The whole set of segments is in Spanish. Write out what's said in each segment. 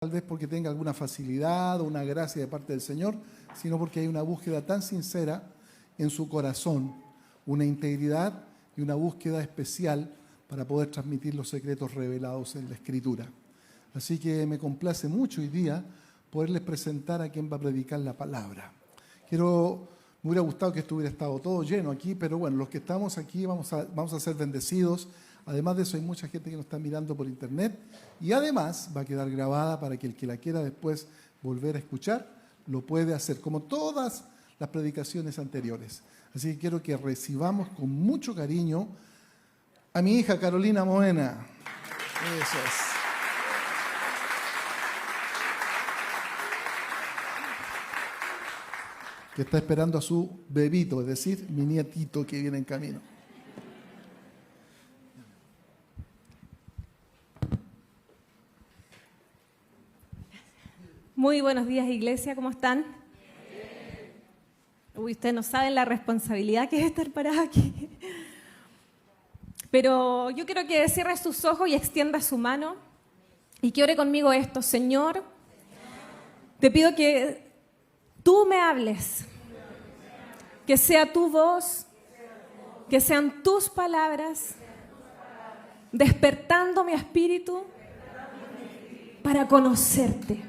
tal vez porque tenga alguna facilidad o una gracia de parte del Señor, sino porque hay una búsqueda tan sincera en su corazón, una integridad y una búsqueda especial para poder transmitir los secretos revelados en la Escritura. Así que me complace mucho hoy día poderles presentar a quien va a predicar la palabra. Me hubiera gustado que estuviera estado todo lleno aquí, pero bueno, los que estamos aquí vamos a ser bendecidos. Además de eso, hay mucha gente que nos está mirando por internet y además va a quedar grabada para que el que la quiera después volver a escuchar, lo puede hacer, como todas las predicaciones anteriores. Así que quiero que recibamos con mucho cariño a mi hija Carolina Moena. Eso es. Que está esperando a su bebito, es decir, mi nietito que viene en camino. Muy buenos días, iglesia, ¿cómo están? Uy, ustedes no saben la responsabilidad que es estar parada aquí. Pero yo quiero que cierre sus ojos y extienda su mano y que ore conmigo esto. Señor, te pido que tú me hables, que sea tu voz, que sean tus palabras, despertando mi espíritu para conocerte.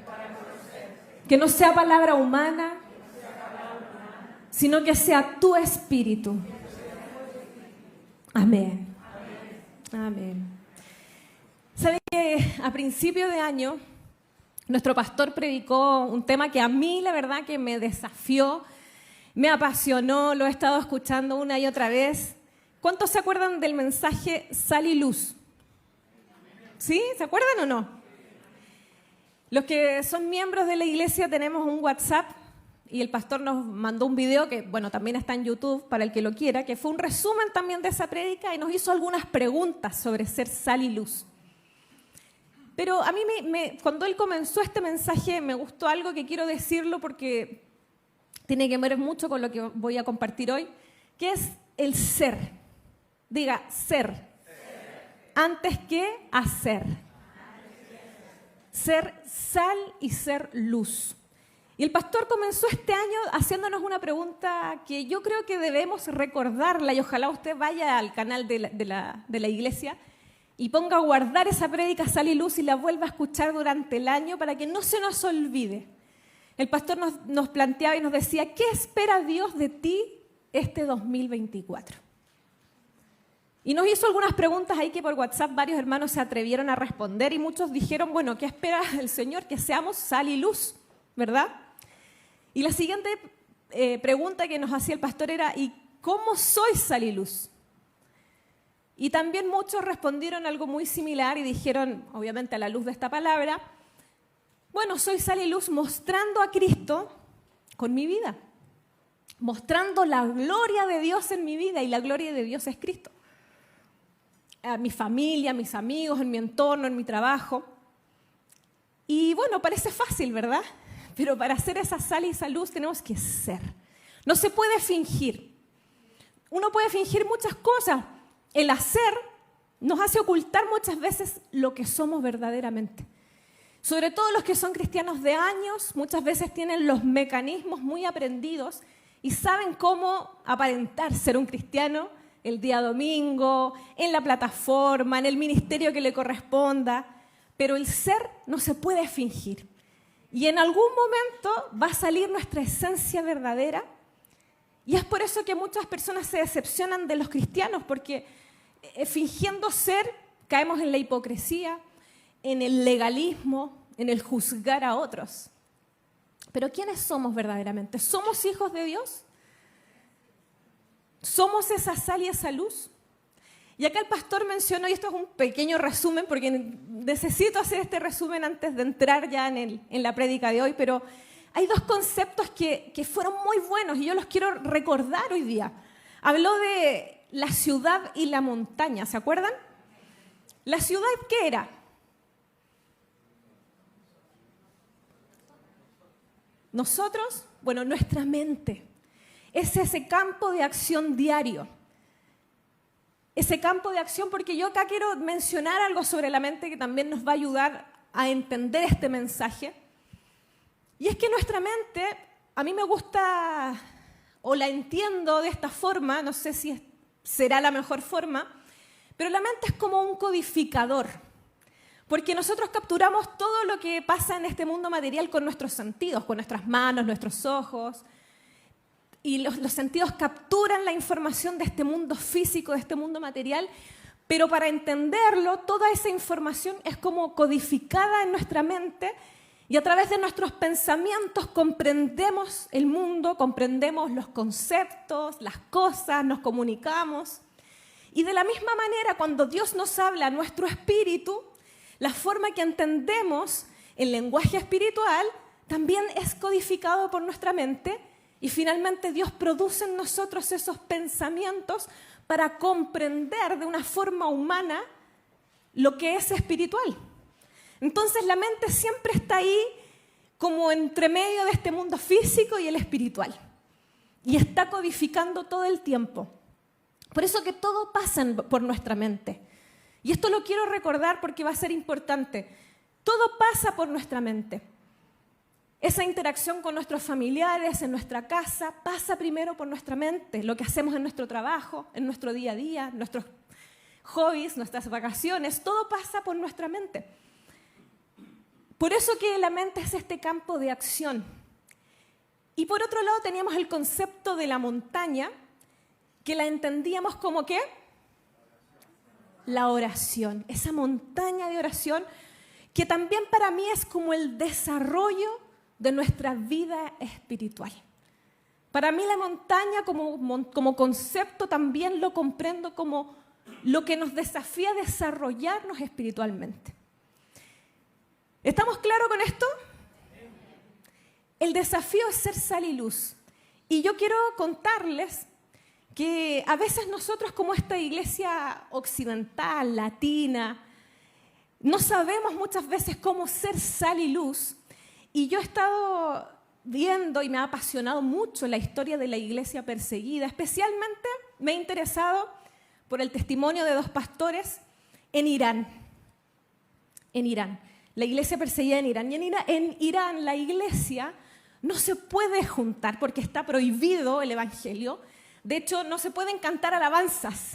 Que no sea palabra humana, sino que sea tu espíritu. Amén. Amén. ¿Saben que a principio de año nuestro pastor predicó un tema que a mí la verdad que me desafió, me apasionó, lo he estado escuchando una y otra vez? ¿Cuántos se acuerdan del mensaje Sal y Luz? ¿Sí? ¿Se acuerdan o no? Los que son miembros de la iglesia tenemos un WhatsApp y el pastor nos mandó un video que, bueno, también está en YouTube para el que lo quiera, que fue un resumen también de esa prédica y nos hizo algunas preguntas sobre ser sal y luz. Pero a mí, cuando él comenzó este mensaje, me gustó algo que quiero decirlo porque tiene que ver mucho con lo que voy a compartir hoy, que es el ser. Diga, ser. Antes que hacer. Ser sal y ser luz. Y el pastor comenzó este año haciéndonos una pregunta que yo creo que debemos recordarla y ojalá usted vaya al canal de la iglesia y ponga a guardar esa prédica Sal y Luz y la vuelva a escuchar durante el año para que no se nos olvide. El pastor nos planteaba y nos decía, ¿qué espera Dios de ti este 2024? Y nos hizo algunas preguntas ahí que por WhatsApp varios hermanos se atrevieron a responder y muchos dijeron, bueno, ¿qué espera el Señor? Que seamos sal y luz, ¿verdad? Y la siguiente pregunta que nos hacía el pastor era, ¿y cómo soy sal y luz? Y también muchos respondieron algo muy similar y dijeron, obviamente a la luz de esta palabra, bueno, soy sal y luz mostrando a Cristo con mi vida, mostrando la gloria de Dios en mi vida y la gloria de Dios es Cristo. A mi familia, a mis amigos, en mi entorno, en mi trabajo. Y bueno, parece fácil, ¿verdad? Pero para hacer esa sal y esa luz tenemos que ser. No se puede fingir. Uno puede fingir muchas cosas. El hacer nos hace ocultar muchas veces lo que somos verdaderamente. Sobre todo los que son cristianos de años, muchas veces tienen los mecanismos muy aprendidos y saben cómo aparentar ser un cristiano el día domingo, en la plataforma, en el ministerio que le corresponda, pero el ser no se puede fingir. Y en algún momento va a salir nuestra esencia verdadera y es por eso que muchas personas se decepcionan de los cristianos, porque fingiendo ser caemos en la hipocresía, en el legalismo, en el juzgar a otros. Pero ¿quiénes somos verdaderamente? ¿Somos hijos de Dios? ¿Somos esa sal y esa luz? Y acá el pastor mencionó, y esto es un pequeño resumen, porque necesito hacer este resumen antes de entrar ya en la prédica de hoy, pero hay dos conceptos que fueron muy buenos y yo los quiero recordar hoy día. Habló de la ciudad y la montaña, ¿se acuerdan? ¿La ciudad qué era? Nosotros, bueno, nuestra mente. Es ese campo de acción diario. Ese campo de acción, porque yo acá quiero mencionar algo sobre la mente que también nos va a ayudar a entender este mensaje. Y es que nuestra mente, a mí me gusta, o la entiendo de esta forma, no sé si será la mejor forma, pero la mente es como un codificador, porque nosotros capturamos todo lo que pasa en este mundo material con nuestros sentidos, con nuestras manos, nuestros ojos, y los sentidos capturan la información de este mundo físico, de este mundo material, pero para entenderlo, toda esa información es como codificada en nuestra mente y a través de nuestros pensamientos comprendemos el mundo, comprendemos los conceptos, las cosas, nos comunicamos. Y de la misma manera, cuando Dios nos habla a nuestro espíritu, la forma que entendemos el lenguaje espiritual también es codificado por nuestra mente y finalmente Dios produce en nosotros esos pensamientos para comprender de una forma humana lo que es espiritual. Entonces la mente siempre está ahí como entre medio de este mundo físico y el espiritual. Y está codificando todo el tiempo. Por eso que todo pasa por nuestra mente. Y esto lo quiero recordar porque va a ser importante. Todo pasa por nuestra mente. Esa interacción con nuestros familiares, en nuestra casa, pasa primero por nuestra mente. Lo que hacemos en nuestro trabajo, en nuestro día a día, nuestros hobbies, nuestras vacaciones, todo pasa por nuestra mente. Por eso que la mente es este campo de acción. Y por otro lado teníamos el concepto de la montaña, que la entendíamos como ¿qué? La oración. Esa montaña de oración que también para mí es como el desarrollo de nuestra vida espiritual. Para mí la montaña como concepto también lo comprendo como lo que nos desafía a desarrollarnos espiritualmente. ¿Estamos claros con esto? El desafío es ser sal y luz. Y yo quiero contarles que a veces nosotros como esta iglesia occidental, latina, no sabemos muchas veces cómo ser sal y luz. Y yo he estado viendo y me ha apasionado mucho la historia de la iglesia perseguida. Especialmente me he interesado por el testimonio de 2 pastores en Irán. En Irán. La iglesia perseguida en Irán. Y en Irán la iglesia no se puede juntar porque está prohibido el evangelio. De hecho, no se pueden cantar alabanzas.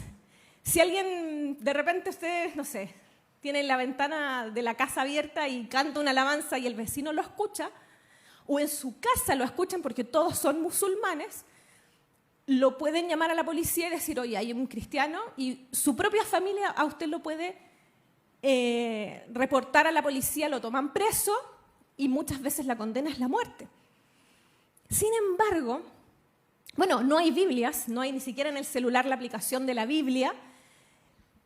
Si alguien, de repente ustedes, no sé, tienen la ventana de la casa abierta y canta una alabanza y el vecino lo escucha, o en su casa lo escuchan porque todos son musulmanes, lo pueden llamar a la policía y decir, oye, hay un cristiano, y su propia familia a usted lo puede reportar a la policía, lo toman preso y muchas veces la condena es la muerte. Sin embargo, bueno, no hay Biblias, no hay ni siquiera en el celular la aplicación de la Biblia,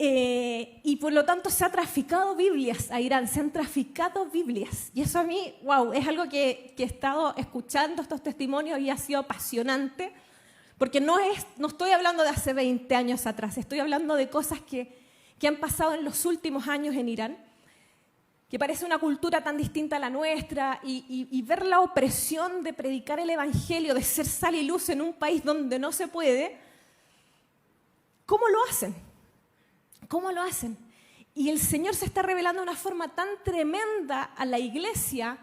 y por lo tanto se ha traficado Biblias a Irán, se han traficado Biblias. Y eso a mí, wow, es algo que he estado escuchando estos testimonios y ha sido apasionante, porque no estoy hablando de hace 20 años atrás, estoy hablando de cosas que han pasado en los últimos años en Irán, que parece una cultura tan distinta a la nuestra, y ver la opresión de predicar el evangelio, de ser sal y luz en un país donde no se puede. ¿Cómo lo hacen? ¿Cómo lo hacen? Y el Señor se está revelando de una forma tan tremenda a la iglesia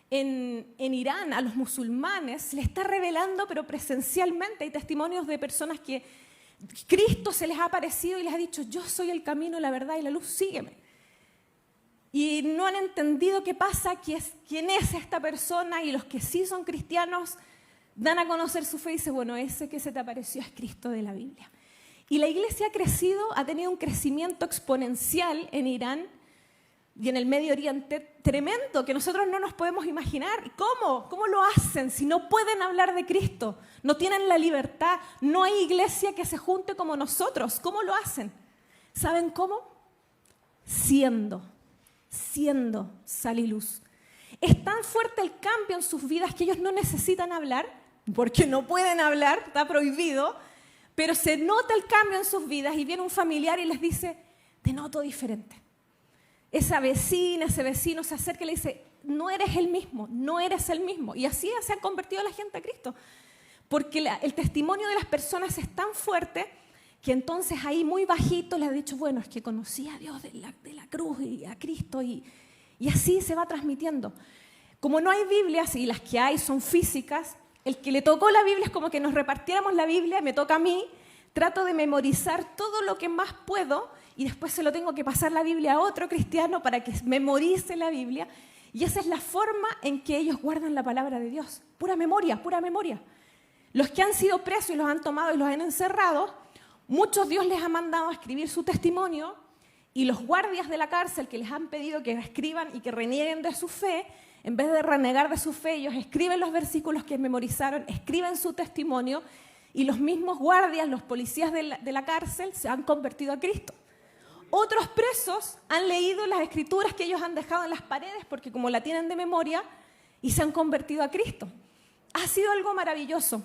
en Irán, a los musulmanes, se les está revelando, pero presencialmente. Hay testimonios de personas que Cristo se les ha aparecido y les ha dicho, yo soy el camino, la verdad y la luz, sígueme. Y no han entendido qué pasa, quién es esta persona, y los que sí son cristianos dan a conocer su fe y dicen, bueno, ese que se te apareció es Cristo de la Biblia. Y la iglesia ha crecido, ha tenido un crecimiento exponencial en Irán y en el Medio Oriente tremendo, que nosotros no nos podemos imaginar. ¿Cómo? ¿Cómo lo hacen si no pueden hablar de Cristo? No tienen la libertad, no hay iglesia que se junte como nosotros. ¿Cómo lo hacen? ¿Saben cómo? Siendo sal y luz. Es tan fuerte el cambio en sus vidas que ellos no necesitan hablar, porque no pueden hablar, está prohibido, pero se nota el cambio en sus vidas y viene un familiar y les dice, te noto diferente. Esa vecina, ese vecino se acerca y le dice, no eres el mismo, no eres el mismo. Y así se ha convertido la gente a Cristo, porque el testimonio de las personas es tan fuerte que entonces ahí muy bajito le ha dicho, bueno, es que conocí a Dios de la cruz y a Cristo y Y así se va transmitiendo. Como no hay Biblias y las que hay son físicas, el que le tocó la Biblia es como que nos repartiéramos la Biblia, me toca a mí, trato de memorizar todo lo que más puedo y después se lo tengo que pasar la Biblia a otro cristiano para que memorice la Biblia. Y esa es la forma en que ellos guardan la palabra de Dios. Pura memoria, pura memoria. Los que han sido presos y los han tomado y los han encerrado, muchos Dios les ha mandado a escribir su testimonio y los guardias de la cárcel que les han pedido que escriban y que renieguen de su fe, en vez de renegar de su fe, ellos escriben los versículos que memorizaron, escriben su testimonio y los mismos guardias, los policías de la cárcel se han convertido a Cristo. Otros presos han leído las escrituras que ellos han dejado en las paredes porque como la tienen de memoria y se han convertido a Cristo. Ha sido algo maravilloso.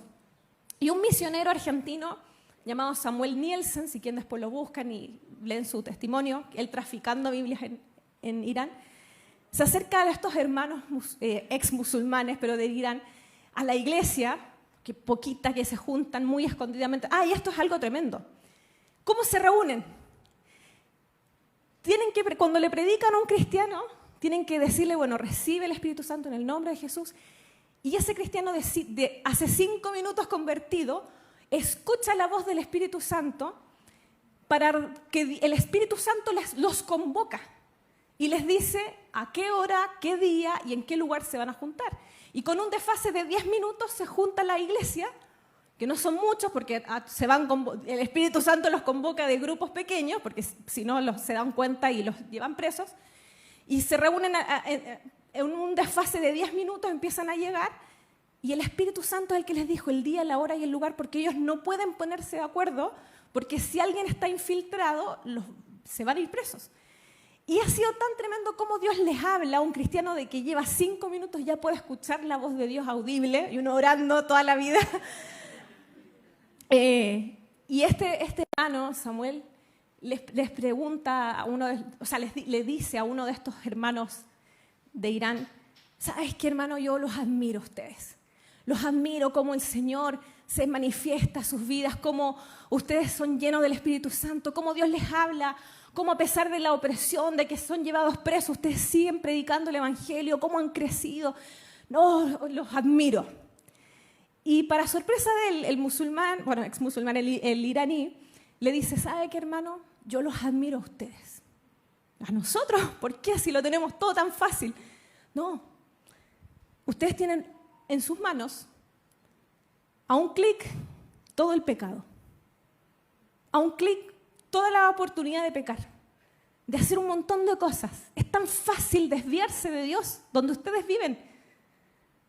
Y un misionero argentino llamado Samuel Nielsen, si quieren después lo buscan y leen su testimonio, él traficando Biblias en Irán, se acerca a estos hermanos ex musulmanes, pero de Irán, a la iglesia, que poquita que se juntan muy escondidamente. Y esto es algo tremendo. ¿Cómo se reúnen? Cuando le predican a un cristiano, tienen que decirle, bueno, recibe el Espíritu Santo en el nombre de Jesús. Y ese cristiano hace 5 minutos convertido, escucha la voz del Espíritu Santo para que el Espíritu Santo los convoca y les dice a qué hora, qué día y en qué lugar se van a juntar. Y con un desfase de 10 minutos se junta la iglesia, que no son muchos porque el Espíritu Santo los convoca de grupos pequeños, porque si no se dan cuenta y los llevan presos, y se reúnen en un desfase de 10 minutos, empiezan a llegar, y el Espíritu Santo es el que les dijo el día, la hora y el lugar, porque ellos no pueden ponerse de acuerdo, porque si alguien está infiltrado, se van a ir presos. Y ha sido tan tremendo como Dios les habla a un cristiano de que lleva 5 minutos ya puede escuchar la voz de Dios audible, y uno orando toda la vida. Y este hermano, Samuel, les pregunta a le dice a uno de estos hermanos de Irán, ¿sabes qué, hermano? Yo los admiro a ustedes. Los admiro cómo el Señor se manifiesta en sus vidas, cómo ustedes son llenos del Espíritu Santo, cómo Dios les habla, cómo a pesar de la opresión, de que son llevados presos, ustedes siguen predicando el Evangelio, cómo han crecido. No, los admiro. Y para sorpresa del musulmán, ex musulmán, el iraní, le dice, ¿sabe qué, hermano? Yo los admiro a ustedes. ¿A nosotros? ¿Por qué? Si lo tenemos todo tan fácil. No. Ustedes tienen en sus manos, a un clic, todo el pecado. A un clic, toda la oportunidad de pecar, de hacer un montón de cosas. Es tan fácil desviarse de Dios donde ustedes viven.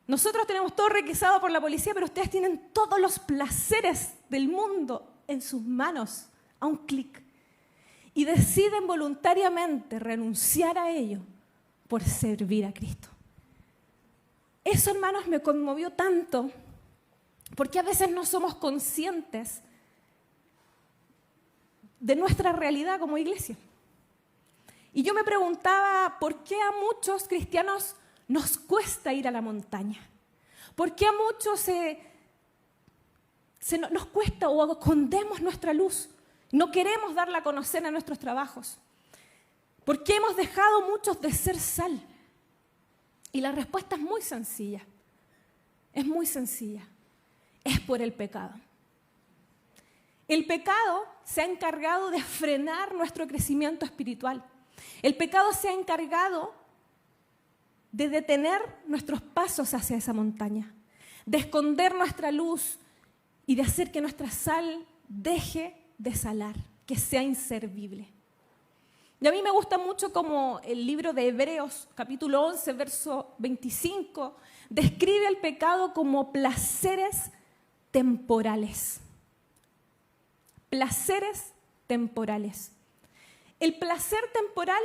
Nosotros tenemos todo requisado por la policía, pero ustedes tienen todos los placeres del mundo en sus manos, a un clic. Y deciden voluntariamente renunciar a ello por servir a Cristo. Eso, hermanos, me conmovió tanto, porque a veces no somos conscientes de nuestra realidad como iglesia. Y yo me preguntaba, ¿por qué a muchos cristianos nos cuesta ir a la montaña? ¿Por qué a muchos nos cuesta o escondemos nuestra luz? No queremos darla a conocer en nuestros trabajos. ¿Por qué hemos dejado muchos de ser sal? Y la respuesta es muy sencilla. Es muy sencilla. Es por el pecado. El pecado se ha encargado de frenar nuestro crecimiento espiritual. El pecado se ha encargado de detener nuestros pasos hacia esa montaña, de esconder nuestra luz y de hacer que nuestra sal deje de salar, que sea inservible. Y a mí me gusta mucho como el libro de Hebreos, capítulo 11, verso 25, describe el pecado como placeres temporales. Placeres temporales. El placer temporal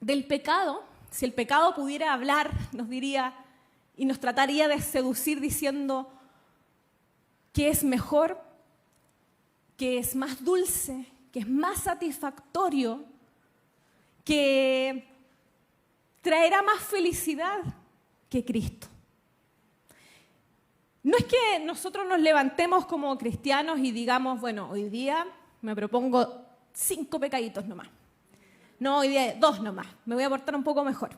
del pecado, si el pecado pudiera hablar, nos diría y nos trataría de seducir diciendo que es mejor, que es más dulce, que es más satisfactorio, que traerá más felicidad que Cristo. No es que nosotros nos levantemos como cristianos y digamos, bueno, hoy día me propongo 5 pecaditos nomás. No, hoy día 2 nomás, me voy a portar un poco mejor.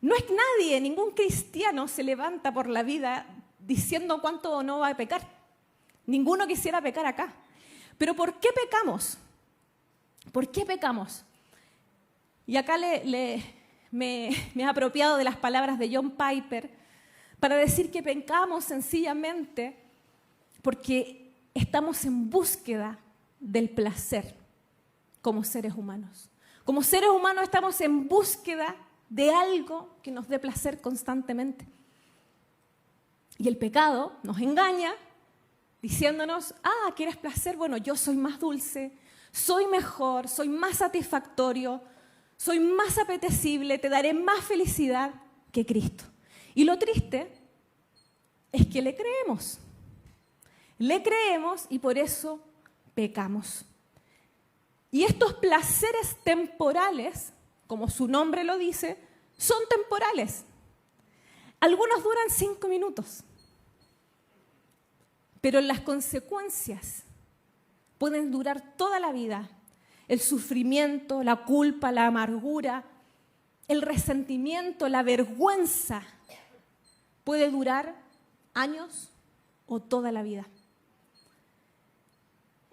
No es nadie, ningún cristiano se levanta por la vida diciendo cuánto o no va a pecar. Ninguno quisiera pecar acá. Pero ¿por qué pecamos? ¿Por qué pecamos? Y acá me he apropiado de las palabras de John Piper para decir que pecamos sencillamente porque estamos en búsqueda del placer como seres humanos. Como seres humanos estamos en búsqueda de algo que nos dé placer constantemente. Y el pecado nos engaña diciéndonos, ¿quieres placer? Bueno, yo soy más dulce, soy mejor, soy más satisfactorio, soy más apetecible, te daré más felicidad que Cristo. Y lo triste es que le creemos. Le creemos y por eso pecamos. Y estos placeres temporales, como su nombre lo dice, son temporales. Algunos duran 5 minutos, pero las consecuencias pueden durar toda la vida. El sufrimiento, la culpa, la amargura, el resentimiento, la vergüenza puede durar años o toda la vida.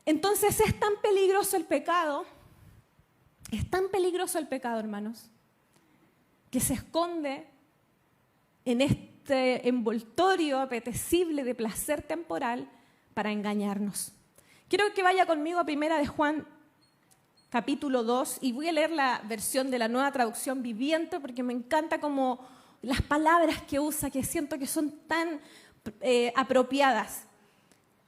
Entonces es tan peligroso el pecado, hermanos, que se esconde en este envoltorio apetecible de placer temporal para engañarnos. Quiero que vaya conmigo a 1 de Juan, capítulo 2, y voy a leer la versión de la Nueva Traducción Viviente porque me encanta como las palabras que usa, que siento que son tan apropiadas.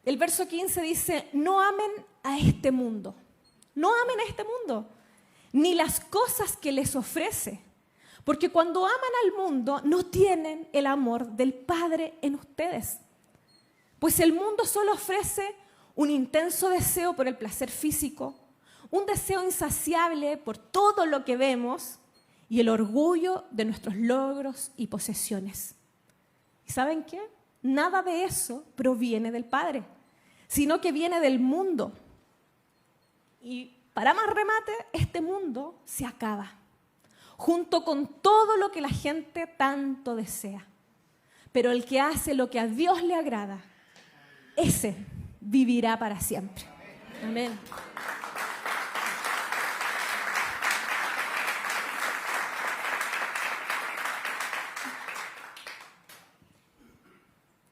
El verso 15 dice, no amen a este mundo, ni las cosas que les ofrece, porque cuando aman al mundo no tienen el amor del Padre en ustedes. Pues el mundo solo ofrece un intenso deseo por el placer físico, un deseo insaciable por todo lo que vemos y el orgullo de nuestros logros y posesiones. ¿Y saben qué? Nada de eso proviene del Padre, sino que viene del mundo. Y para más remate, este mundo se acaba, junto con todo lo que la gente tanto desea. Pero el que hace lo que a Dios le agrada, ese vivirá para siempre. Amén.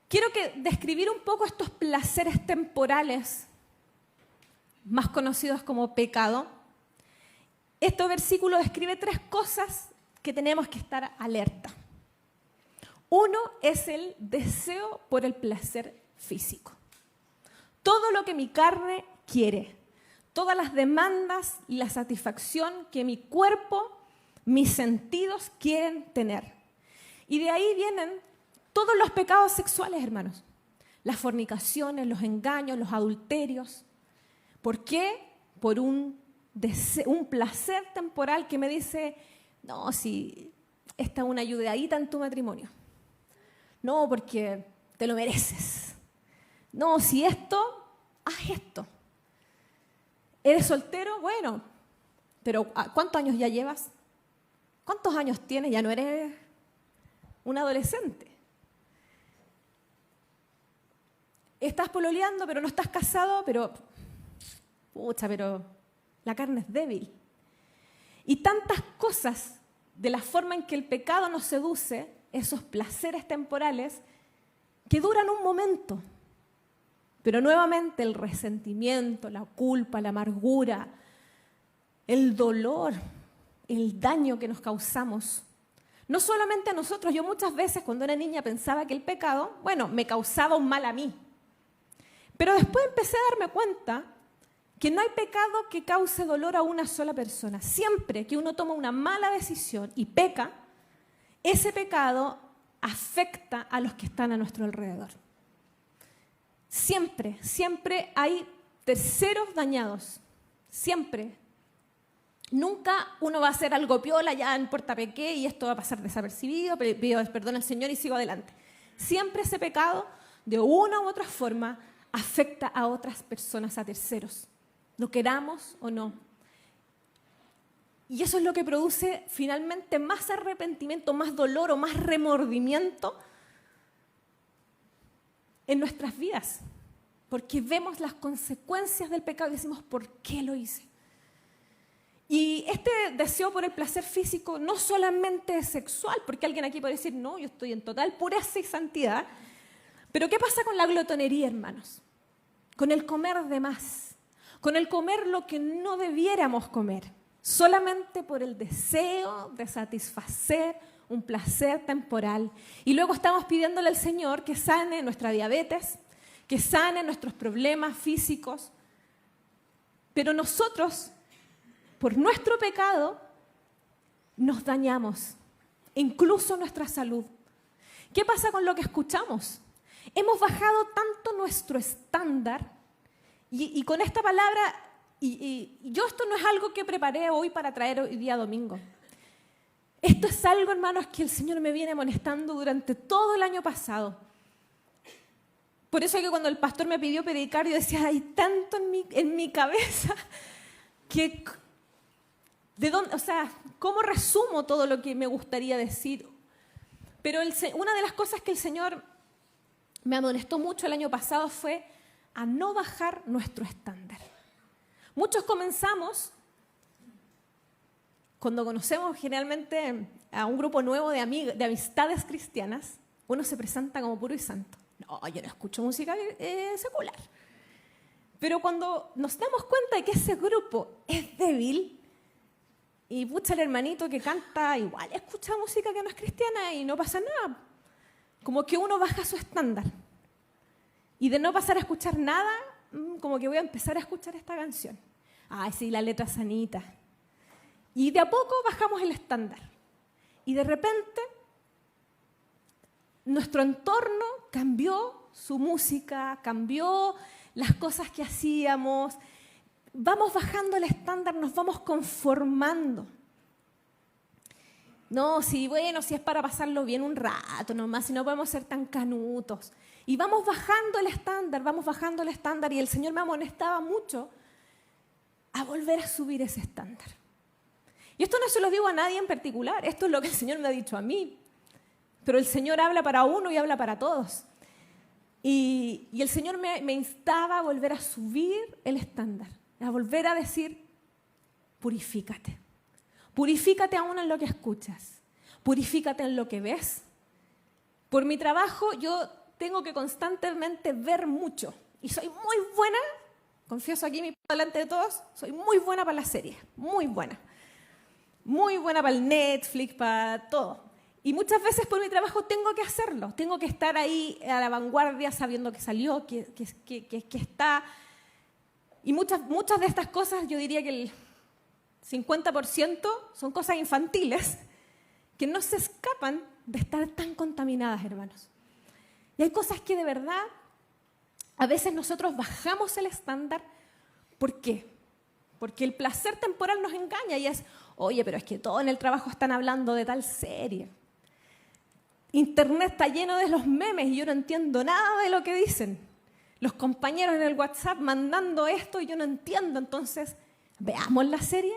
Quiero describir un poco estos placeres temporales, más conocidos como pecado. Este versículo describe 3 cosas que tenemos que estar alerta. Uno es el deseo por el placer físico. Todo lo que mi carne quiere, todas las demandas y la satisfacción que mi cuerpo, mis sentidos quieren tener. Y de ahí vienen todos los pecados sexuales, hermanos. Las fornicaciones, los engaños, los adulterios. ¿Por qué? Por un placer temporal que me dice, no, si esta es una ayudadita en tu matrimonio. No, porque te lo mereces. No, si esto, haz esto. ¿Eres soltero? Bueno, pero ¿cuántos años ya llevas? ¿Cuántos años tienes? Ya no eres un adolescente. Estás pololeando, pero no estás casado, pero la carne es débil. Y tantas cosas de la forma en que el pecado nos seduce, esos placeres temporales, que duran un momento. Pero nuevamente el resentimiento, la culpa, la amargura, el dolor, el daño que nos causamos. No solamente a nosotros, yo muchas veces cuando era niña pensaba que el pecado, me causaba un mal a mí. Pero después empecé a darme cuenta que no hay pecado que cause dolor a una sola persona. Siempre que uno toma una mala decisión y peca, ese pecado afecta a los que están a nuestro alrededor. Siempre, siempre hay terceros dañados. Siempre. Nunca uno va a hacer algo piola, ya no importa pequé y esto va a pasar desapercibido, pido perdón al Señor y sigo adelante. Siempre ese pecado, de una u otra forma, afecta a otras personas, a terceros. Lo queramos o no. Y eso es lo que produce finalmente más arrepentimiento, más dolor o más remordimiento en nuestras vidas. Porque vemos las consecuencias del pecado y decimos, ¿por qué lo hice? Y este deseo por el placer físico no solamente es sexual, porque alguien aquí puede decir, no, yo estoy en total pureza y santidad. Pero ¿qué pasa con la glotonería, hermanos? Con el comer de más, con el comer lo que no debiéramos comer, solamente por el deseo de satisfacer un placer temporal. Y luego estamos pidiéndole al Señor que sane nuestra diabetes, que sane nuestros problemas físicos. Pero nosotros, por nuestro pecado, nos dañamos, incluso nuestra salud. ¿Qué pasa con lo que escuchamos? Hemos bajado tanto nuestro estándar, y con esta palabra, y yo esto no es algo que preparé hoy para traer hoy día domingo. Esto es algo, hermanos, que el Señor me viene amonestando durante todo el año pasado. Por eso es que cuando el pastor me pidió predicar, yo decía, hay tanto en mi cabeza que, ¿cómo resumo todo lo que me gustaría decir? Pero una de las cosas que el Señor me amonestó mucho el año pasado fue a no bajar nuestro estándar. Muchos comenzamos, cuando conocemos generalmente a un grupo nuevo de amistades cristianas, uno se presenta como puro y santo. No, yo no escucho música secular. Pero cuando nos damos cuenta de que ese grupo es débil, y pucha, el hermanito que canta igual escucha música que no es cristiana y no pasa nada, como que uno baja su estándar. Y de no pasar a escuchar nada, como que voy a empezar a escuchar esta canción. Ay, sí, la letra sanita. Y de a poco bajamos el estándar. Y de repente, nuestro entorno cambió su música, cambió las cosas que hacíamos. Vamos bajando el estándar, nos vamos conformando. No, si es para pasarlo bien un rato nomás, si no podemos ser tan canutos. Y vamos bajando el estándar, y el Señor me amonestaba mucho a volver a subir ese estándar. Y esto no se lo digo a nadie en particular, esto es lo que el Señor me ha dicho a mí. Pero el Señor habla para uno y habla para todos. Y el Señor me instaba a volver a subir el estándar, a volver a decir, purifícate. Purifícate aún en lo que escuchas, purifícate en lo que ves. Por mi trabajo yo tengo que constantemente ver mucho y soy muy buena, confieso aquí delante de todos, soy muy buena para las series, muy buena para el Netflix, para todo. Y muchas veces por mi trabajo tengo que hacerlo, tengo que estar ahí a la vanguardia sabiendo que salió, que está. Y muchas de estas cosas, yo diría que el 50% son cosas infantiles que no se escapan de estar tan contaminadas, hermanos. Y hay cosas que de verdad a veces nosotros bajamos el estándar. ¿Por qué? Porque el placer temporal nos engaña y es, oye, pero es que todos en el trabajo están hablando de tal serie. Internet está lleno de los memes y yo no entiendo nada de lo que dicen. Los compañeros en el WhatsApp mandando esto y yo no entiendo. Entonces, veamos la serie.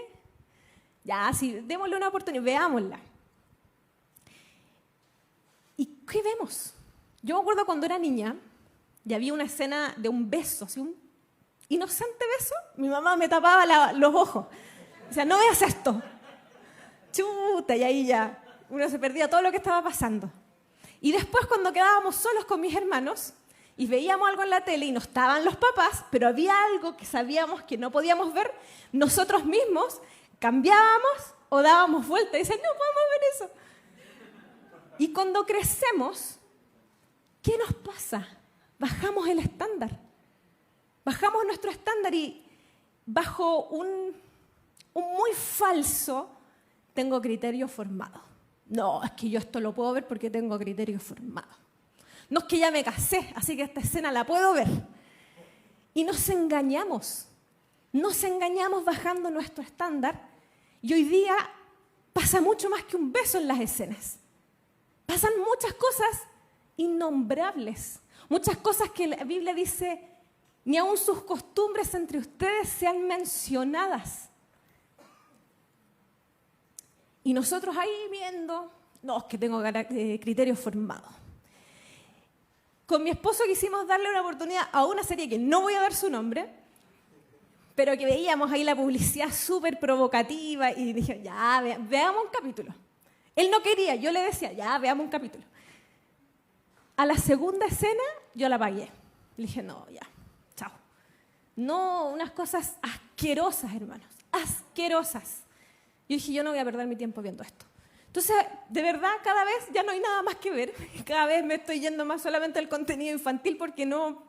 Ya, sí, démosle una oportunidad, veámosla. ¿Y qué vemos? Yo me acuerdo cuando era niña y había una escena de un beso, así un inocente beso. Mi mamá me tapaba los ojos. O sea, no veas esto. Chuta, y ahí ya uno se perdía todo lo que estaba pasando. Y después cuando quedábamos solos con mis hermanos y veíamos algo en la tele y no estaban los papás, pero había algo que sabíamos que no podíamos ver, nosotros mismos cambiábamos o dábamos vuelta y decían, no podemos ver eso. Y cuando crecemos, ¿qué nos pasa? Bajamos el estándar. Bajamos nuestro estándar y bajo un muy falso tengo criterio formado. No, es que yo esto lo puedo ver porque tengo criterio formado. No es que ya me casé, así que esta escena la puedo ver. Y nos engañamos bajando nuestro estándar. Y hoy día pasa mucho más que un beso en las escenas. Pasan muchas cosas innombrables, muchas cosas que la Biblia dice, ni aun sus costumbres entre ustedes sean mencionadas. Y nosotros ahí viendo, no, es que tengo criterios formados. Con mi esposo quisimos darle una oportunidad a una serie que no voy a dar su nombre, pero que veíamos ahí la publicidad súper provocativa y dije, ya, veamos un capítulo. Él no quería, yo le decía, ya, veamos un capítulo. A la segunda escena yo la apagué. Le dije, no, ya, chao. No, unas cosas asquerosas, hermanos, asquerosas. Yo dije, yo no voy a perder mi tiempo viendo esto. Entonces, de verdad, cada vez ya no hay nada más que ver. Cada vez me estoy yendo más solamente al contenido infantil porque no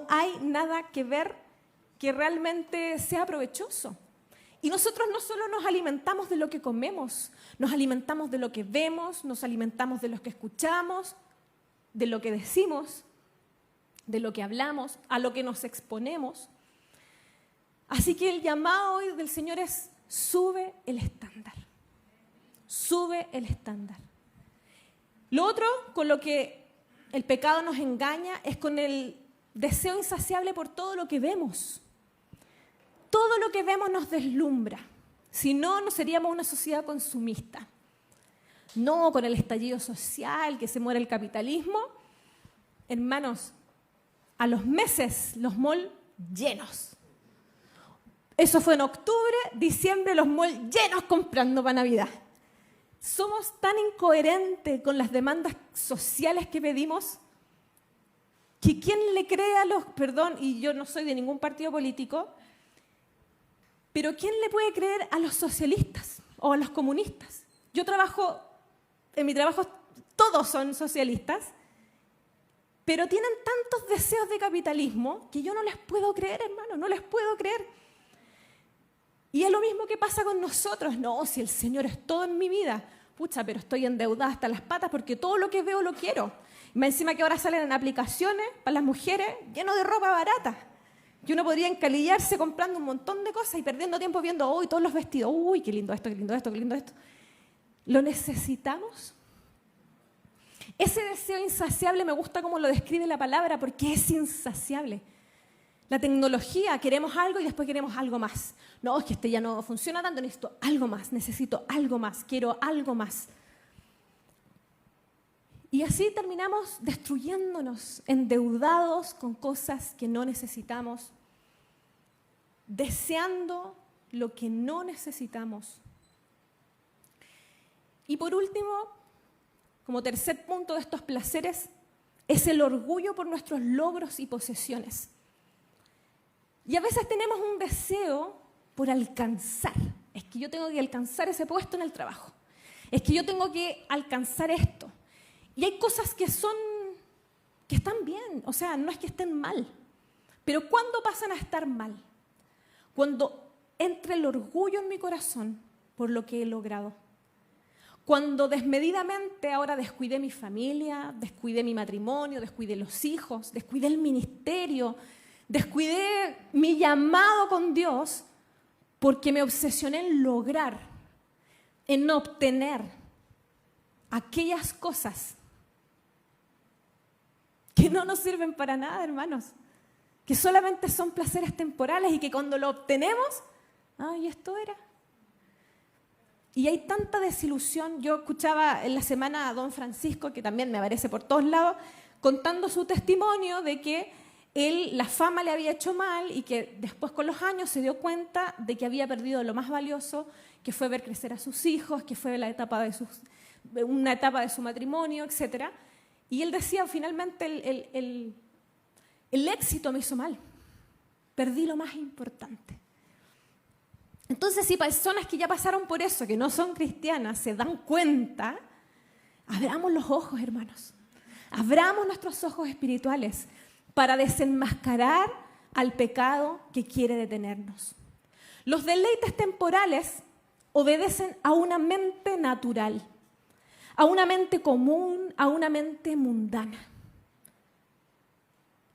hay nada que ver que realmente sea provechoso. Y nosotros no solo nos alimentamos de lo que comemos, nos alimentamos de lo que vemos, nos alimentamos de lo que escuchamos, de lo que decimos, de lo que hablamos, a lo que nos exponemos. Así que el llamado hoy del Señor es: sube el estándar. Sube el estándar. Lo otro con lo que el pecado nos engaña es con el deseo insaciable por todo lo que vemos. Todo lo que vemos nos deslumbra. Si no, no seríamos una sociedad consumista. No con el estallido social, que se muere el capitalismo. Hermanos, a los meses los malls llenos. Eso fue en octubre, diciembre, los malls llenos comprando para Navidad. Somos tan incoherentes con las demandas sociales que pedimos que ¿quién le cree a los, perdón, y yo no soy de ningún partido político, pero ¿quién le puede creer a los socialistas o a los comunistas? Yo trabajo, en mi trabajo todos son socialistas, pero tienen tantos deseos de capitalismo que yo no les puedo creer, hermano, no les puedo creer. Y es lo mismo que pasa con nosotros. No, si el Señor es todo en mi vida, pucha, pero estoy endeudada hasta las patas porque todo lo que veo lo quiero. Y más encima que ahora salen en aplicaciones para las mujeres lleno de ropa barata. Y uno podría encalillarse comprando un montón de cosas y perdiendo tiempo viendo, uy, todos los vestidos, uy, qué lindo esto, qué lindo esto, qué lindo esto. ¿Lo necesitamos? Ese deseo insaciable me gusta cómo lo describe la palabra porque es insaciable. La tecnología, queremos algo y después queremos algo más. No, es que este ya no funciona tanto, necesito algo más, necesito algo más, quiero algo más. Y así terminamos destruyéndonos, endeudados con cosas que no necesitamos, deseando lo que no necesitamos. Y por último, como tercer punto de estos placeres, es el orgullo por nuestros logros y posesiones. Y a veces tenemos un deseo por alcanzar. Es que yo tengo que alcanzar ese puesto en el trabajo. Es que yo tengo que alcanzar esto. Y hay cosas que están bien, o sea, no es que estén mal. Pero ¿cuándo pasan a estar mal? Cuando entra el orgullo en mi corazón por lo que he logrado. Cuando desmedidamente ahora descuidé mi familia, descuidé mi matrimonio, descuidé los hijos, descuidé el ministerio, descuidé mi llamado con Dios porque me obsesioné en lograr, en obtener aquellas cosas que no nos sirven para nada, hermanos, que solamente son placeres temporales y que cuando lo obtenemos, ¡ay, esto era! Y hay tanta desilusión. Yo escuchaba en la semana a don Francisco, que también me aparece por todos lados, contando su testimonio de que él, la fama le había hecho mal y que después con los años se dio cuenta de que había perdido lo más valioso, que fue ver crecer a sus hijos, que fue una etapa de su matrimonio, etc. Y él decía, finalmente el éxito me hizo mal, perdí lo más importante. Entonces, si personas que ya pasaron por eso, que no son cristianas, se dan cuenta, abramos los ojos, hermanos, abramos nuestros ojos espirituales para desenmascarar al pecado que quiere detenernos. Los deleites temporales obedecen a una mente natural, a una mente común, a una mente mundana.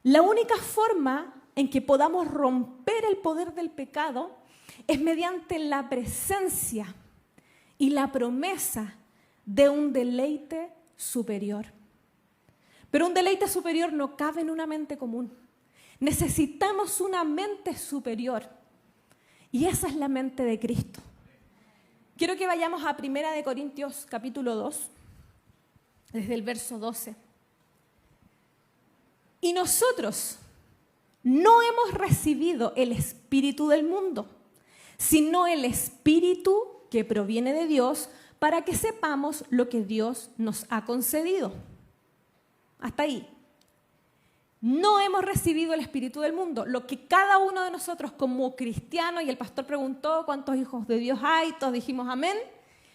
La única forma en que podamos romper el poder del pecado es mediante la presencia y la promesa de un deleite superior. Pero un deleite superior no cabe en una mente común. Necesitamos una mente superior. Y esa es la mente de Cristo. Quiero que vayamos a 1 Corintios capítulo 2, desde el verso 12. Y nosotros no hemos recibido el espíritu del mundo, sino el espíritu que proviene de Dios, para que sepamos lo que Dios nos ha concedido. Hasta ahí. No hemos recibido el espíritu del mundo. Lo que cada uno de nosotros como cristianos, y el pastor preguntó cuántos hijos de Dios hay, todos dijimos amén.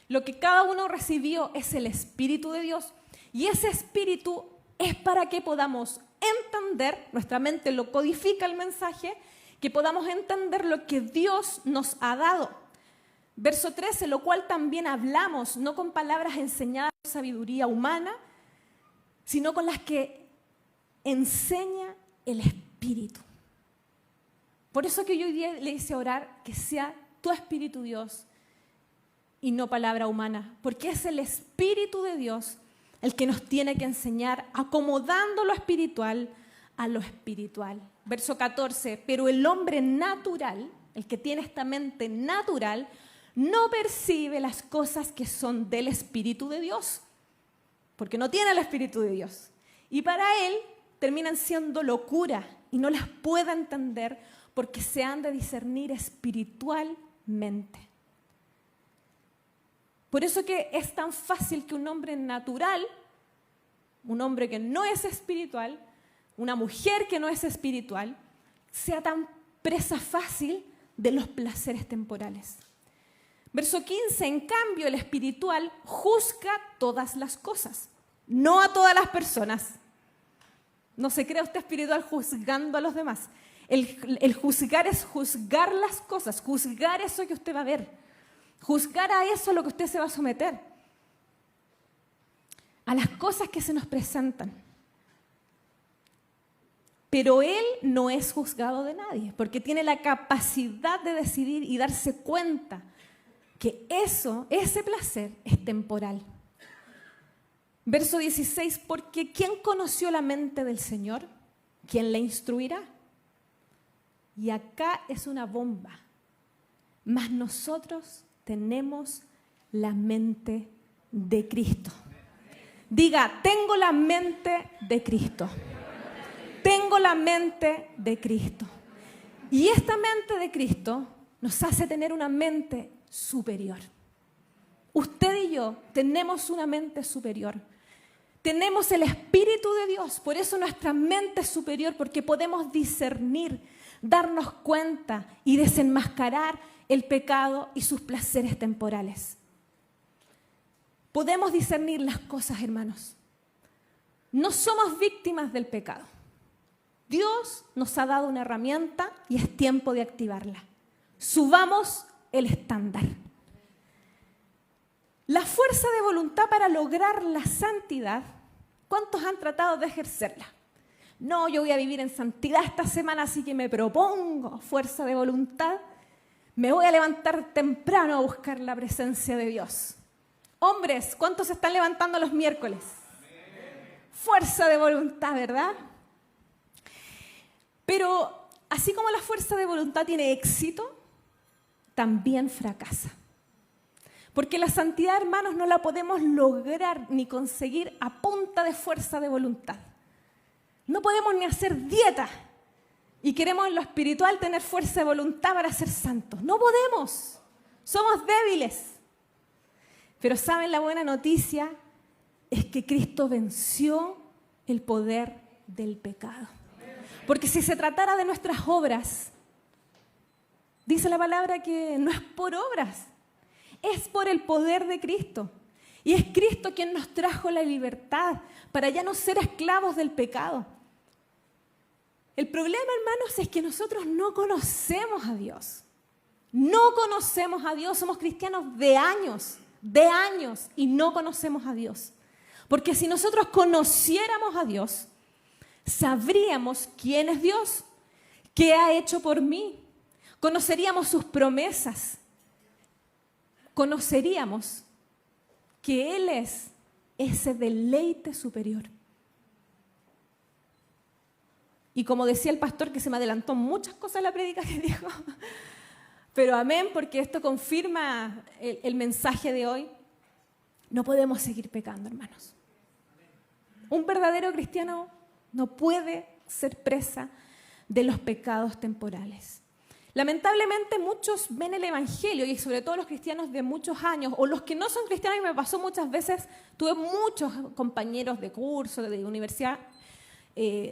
Lo que cada uno recibió es el espíritu de Dios. Y ese espíritu es para que podamos entender, nuestra mente lo codifica el mensaje, que podamos entender lo que Dios nos ha dado. Verso 13, lo cual también hablamos, no con palabras enseñadas con sabiduría humana, sino con las que enseña el Espíritu. Por eso que yo hoy día le hice orar que sea tu Espíritu, Dios, y no palabra humana, porque es el Espíritu de Dios el que nos tiene que enseñar, acomodando lo espiritual a lo espiritual. Verso 14, pero el hombre natural, el que tiene esta mente natural, no percibe las cosas que son del Espíritu de Dios, porque no tiene el Espíritu de Dios. Y para él terminan siendo locura y no las puede entender porque se han de discernir espiritualmente. Por eso que es tan fácil que un hombre natural, un hombre que no es espiritual, una mujer que no es espiritual, sea tan presa fácil de los placeres temporales. Verso 15, en cambio, el espiritual juzga todas las cosas, no a todas las personas. No se crea usted espiritual juzgando a los demás. El juzgar es juzgar las cosas, juzgar eso que usted va a ver, juzgar a eso a lo que usted se va a someter, a las cosas que se nos presentan. Pero él no es juzgado de nadie, porque tiene la capacidad de decidir y darse cuenta que ese placer es temporal. Verso 16, porque ¿quién conoció la mente del Señor? ¿Quién le instruirá? Y acá es una bomba. Mas nosotros tenemos la mente de Cristo. Diga, tengo la mente de Cristo. Tengo la mente de Cristo. Y esta mente de Cristo nos hace tener una mente superior. Usted y yo tenemos una mente superior. Tenemos el Espíritu de Dios, por eso nuestra mente es superior, porque podemos discernir, darnos cuenta y desenmascarar el pecado y sus placeres temporales. Podemos discernir las cosas, hermanos. No somos víctimas del pecado. Dios nos ha dado una herramienta y es tiempo de activarla. Subamos el estándar. La fuerza de voluntad para lograr la santidad, ¿cuántos han tratado de ejercerla? No, yo voy a vivir en santidad esta semana, así que me propongo fuerza de voluntad. Me voy a levantar temprano a buscar la presencia de Dios. Hombres, ¿cuántos se están levantando los miércoles? Fuerza de voluntad, ¿verdad? Pero así como la fuerza de voluntad tiene éxito, también fracasa. Porque la santidad, hermanos, no la podemos lograr ni conseguir a punta de fuerza de voluntad. No podemos ni hacer dieta y queremos en lo espiritual tener fuerza de voluntad para ser santos. No podemos. Somos débiles. Pero ¿saben la buena noticia? Es que Cristo venció el poder del pecado. Porque si se tratara de nuestras obras, dice la palabra que no es por obras, es por el poder de Cristo. Y es Cristo quien nos trajo la libertad para ya no ser esclavos del pecado. El problema, hermanos, es que nosotros no conocemos a Dios. No conocemos a Dios. Somos cristianos de años y no conocemos a Dios. Porque si nosotros conociéramos a Dios, sabríamos quién es Dios, qué ha hecho por mí, conoceríamos sus promesas, conoceríamos que Él es ese deleite superior. Y como decía el pastor, que se me adelantó muchas cosas en la prédica que dijo, Pero amén, porque esto confirma el mensaje de hoy. No podemos seguir pecando, hermanos. Un verdadero cristiano no puede ser presa de los pecados temporales. Lamentablemente muchos ven el evangelio, y sobre todo los cristianos de muchos años, o los que no son cristianos, y me pasó muchas veces, tuve muchos compañeros de curso, de universidad,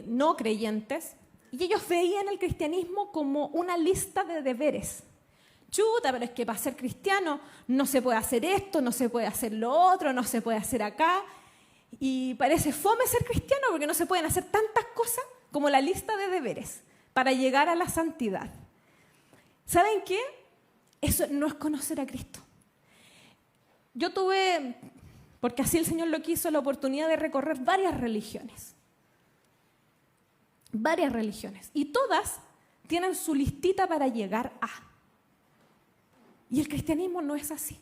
no creyentes, y ellos veían el cristianismo como una lista de deberes. Chuta, pero es que para ser cristiano no se puede hacer esto, no se puede hacer lo otro, no se puede hacer acá. Y parece fome ser cristiano porque no se pueden hacer tantas cosas como la lista de deberes para llegar a la santidad. ¿Saben qué? Eso no es conocer a Cristo. Yo tuve, porque así el Señor lo quiso, la oportunidad de recorrer varias religiones. Varias religiones. Y todas tienen su listita para llegar a. Y el cristianismo no es así.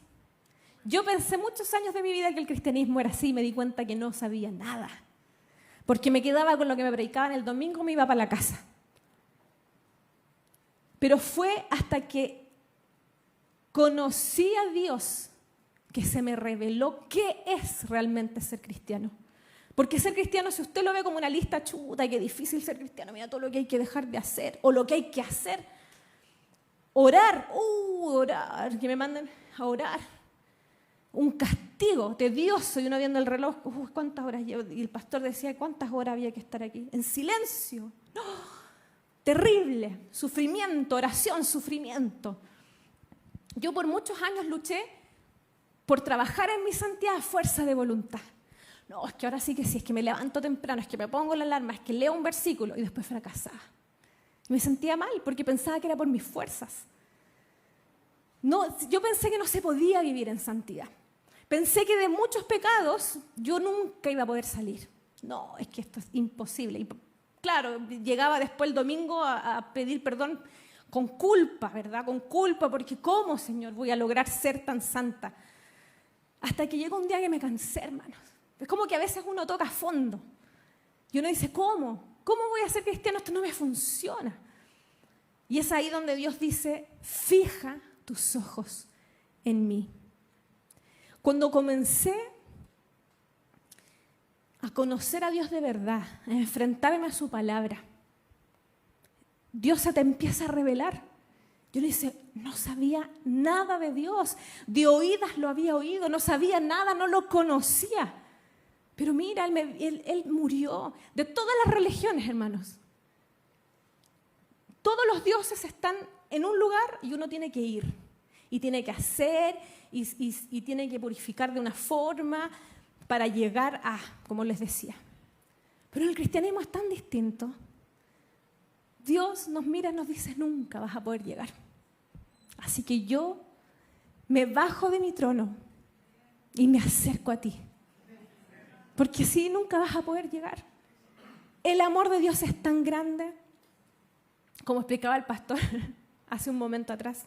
Yo pensé muchos años de mi vida que el cristianismo era así y me di cuenta que no sabía nada. Porque me quedaba con lo que me predicaban el domingo y me iba para la casa. Pero fue hasta que conocí a Dios que se me reveló qué es realmente ser cristiano. Porque ser cristiano, si usted lo ve como una lista, chuta, qué difícil ser cristiano, mira todo lo que hay que dejar de hacer o lo que hay que hacer. Orar, orar, que me manden a orar. Un castigo tedioso, y uno viendo el reloj, ¿cuántas horas llevo? Y el pastor decía, ¿cuántas horas había que estar aquí? En silencio. ¡No! Terrible. Sufrimiento, oración, sufrimiento. Yo por muchos años luché por trabajar en mi santidad a fuerza de voluntad. No, es que ahora sí que sí, es que me levanto temprano, es que me pongo la alarma, es que leo un versículo y después fracasaba. Me sentía mal porque pensaba que era por mis fuerzas. No, yo pensé que no se podía vivir en santidad. Pensé que de muchos pecados yo nunca iba a poder salir. No, es que esto es imposible. Y claro, llegaba después el domingo a pedir perdón con culpa, ¿verdad? Con culpa, porque ¿cómo, Señor, voy a lograr ser tan santa? Hasta que llegó un día que me cansé, hermanos. Es como que a veces uno toca a fondo. Y uno dice, ¿cómo? ¿Cómo voy a ser cristiano? Esto no me funciona. Y es ahí donde Dios dice, fija tus ojos en mí. Cuando comencé a conocer a Dios de verdad, a enfrentarme a su palabra, Dios se te empieza a revelar. Yo le dije, no sabía nada de Dios, de oídas lo había oído, no sabía nada, no lo conocía. Pero mira, él murió. De todas las religiones, hermanos, todos los dioses están en un lugar y uno tiene que ir. Y tiene que hacer y tiene que purificar de una forma para llegar a, como les decía. Pero el cristianismo es tan distinto. Dios nos mira y nos dice, nunca vas a poder llegar. Así que yo me bajo de mi trono y me acerco a ti. Porque así nunca vas a poder llegar. El amor de Dios es tan grande, como explicaba el pastor hace un momento atrás.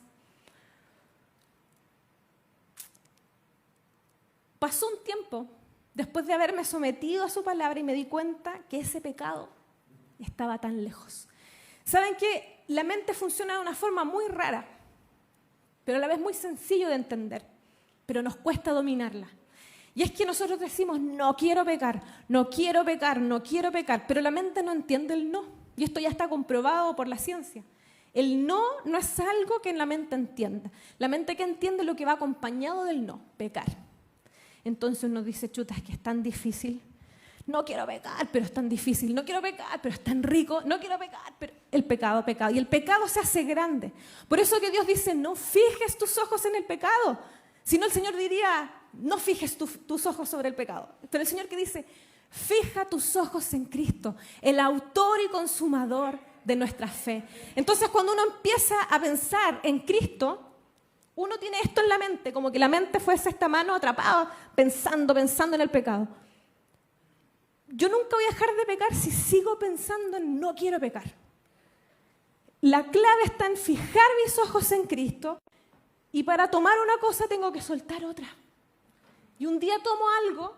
Pasó un tiempo después de haberme sometido a su palabra y me di cuenta que ese pecado estaba tan lejos. ¿Saben qué? La mente funciona de una forma muy rara, pero a la vez muy sencillo de entender, pero nos cuesta dominarla. Y es que nosotros decimos, no quiero pecar, no quiero pecar, no quiero pecar, pero la mente no entiende el no. Y esto ya está comprobado por la ciencia. El no no es algo que la mente entienda. La mente que entiende lo que va acompañado del no, pecar. Entonces uno dice, chuta, es que es tan difícil. No quiero pecar, pero es tan difícil. No quiero pecar, pero es tan rico. No quiero pecar, pero el pecado, pecado. Y el pecado se hace grande. Por eso que Dios dice, no fijes tus ojos en el pecado. Si no, el Señor diría, no fijes tus ojos sobre el pecado. Pero el Señor que dice, fija tus ojos en Cristo, el autor y consumador de nuestra fe. Entonces, cuando uno empieza a pensar en Cristo, uno tiene esto en la mente, como que la mente fuese esta mano atrapada, pensando en el pecado. Yo nunca voy a dejar de pecar si sigo pensando en no quiero pecar. La clave está en fijar mis ojos en Cristo y para tomar una cosa tengo que soltar otra. Y un día tomo algo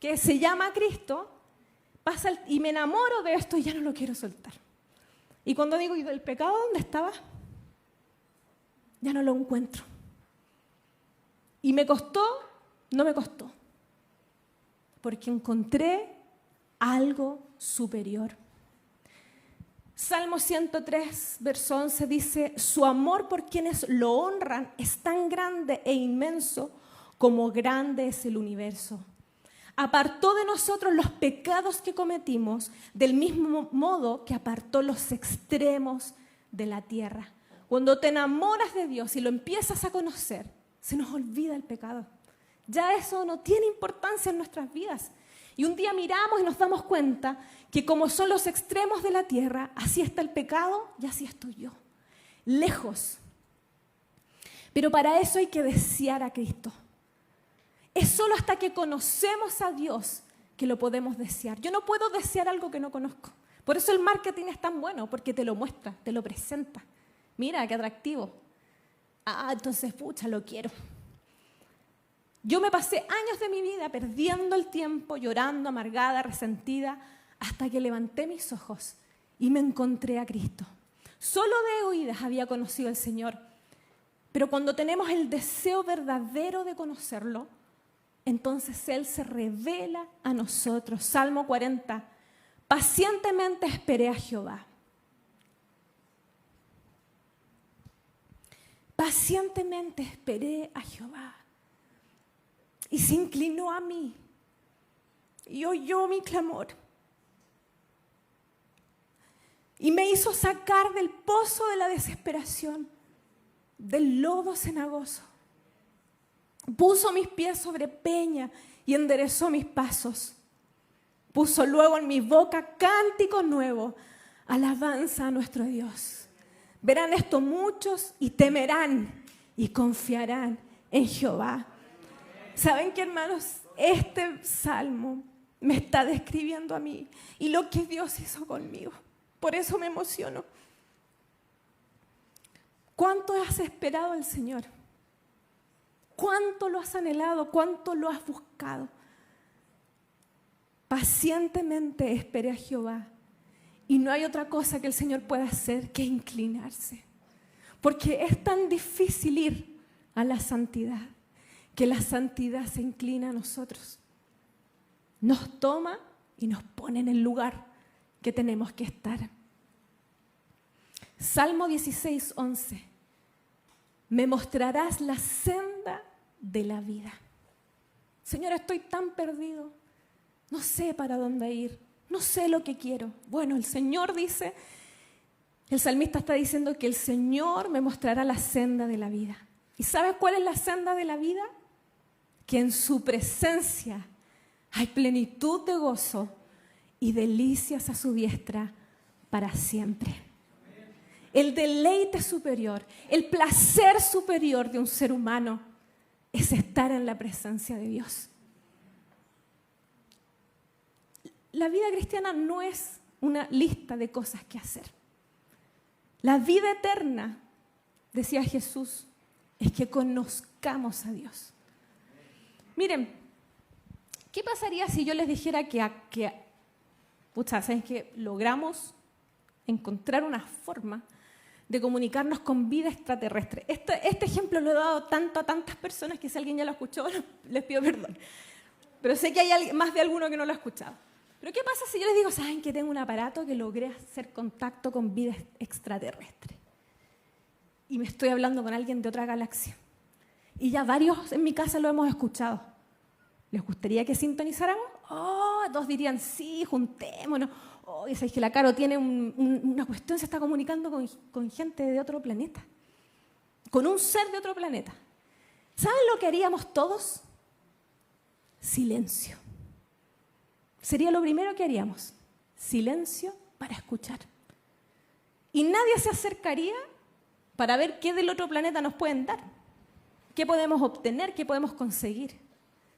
que se llama Cristo, y me enamoro de esto y ya no lo quiero soltar. Y cuando digo, ¿y del pecado dónde estaba? ya no lo encuentro. Y me costó, no me costó, porque encontré algo superior. Salmo 103, verso 11 dice, su amor por quienes lo honran es tan grande e inmenso como grande es el universo. Apartó de nosotros los pecados que cometimos del mismo modo que apartó los extremos de la tierra. Cuando te enamoras de Dios y lo empiezas a conocer, se nos olvida el pecado. Ya eso no tiene importancia en nuestras vidas. Y un día miramos y nos damos cuenta que como son los extremos de la tierra, así está el pecado y así estoy yo, lejos. Pero para eso hay que desear a Cristo. Es solo hasta que conocemos a Dios que lo podemos desear. Yo no puedo desear algo que no conozco. Por eso el marketing es tan bueno, porque te lo muestra, te lo presenta. Mira, qué atractivo. Entonces, pucha, lo quiero. Yo me pasé años de mi vida perdiendo el tiempo, llorando, amargada, resentida, hasta que levanté mis ojos y me encontré a Cristo. Solo de oídas había conocido al Señor, pero cuando tenemos el deseo verdadero de conocerlo, entonces Él se revela a nosotros. Salmo 40, pacientemente esperé a Jehová. Pacientemente esperé a Jehová. Y se inclinó a mí y oyó mi clamor. Y me hizo sacar del pozo de la desesperación, del lodo cenagoso. Puso mis pies sobre peña y enderezó mis pasos. Puso luego en mi boca cántico nuevo, alabanza a nuestro Dios. Verán esto muchos y temerán y confiarán en Jehová. ¿Saben qué, hermanos? Este salmo me está describiendo a mí y lo que Dios hizo conmigo. Por eso me emociono. ¿Cuánto has esperado al Señor? ¿Cuánto lo has anhelado? ¿Cuánto lo has buscado? Pacientemente esperé a Jehová. Y no hay otra cosa que el Señor pueda hacer que inclinarse. Porque es tan difícil ir a la santidad, que la santidad se inclina a nosotros. Nos toma y nos pone en el lugar que tenemos que estar. Salmo 16, 11. Me mostrarás la senda de la vida. Señor, estoy tan perdido. No sé para dónde ir. No sé lo que quiero. Bueno, el Señor dice, el salmista está diciendo que el Señor me mostrará la senda de la vida. ¿Y sabes cuál es la senda de la vida? Que en su presencia hay plenitud de gozo y delicias a su diestra para siempre. El deleite superior, el placer superior de un ser humano es estar en la presencia de Dios. La vida cristiana no es una lista de cosas que hacer. La vida eterna, decía Jesús, es que conozcamos a Dios. Miren, ¿qué pasaría si yo les dijera ¿saben qué? Logramos encontrar una forma de comunicarnos con vida extraterrestre? Este ejemplo lo he dado tanto a tantas personas que si alguien ya lo escuchó, les pido perdón. Pero sé que hay más de alguno que no lo ha escuchado. Pero ¿qué pasa si yo les digo, saben que tengo un aparato que logré hacer contacto con vida extraterrestre? Y me estoy hablando con alguien de otra galaxia. Y ya varios en mi casa lo hemos escuchado. ¿Les gustaría que sintonizáramos? Todos dirían, sí, juntémonos. ¿Sabes que la Caro tiene una cuestión, se está comunicando con gente de otro planeta? Con un ser de otro planeta. ¿Saben lo que haríamos todos? Silencio. Sería lo primero que haríamos. Silencio para escuchar. Y nadie se acercaría para ver qué del otro planeta nos pueden dar. ¿Qué podemos obtener? ¿Qué podemos conseguir?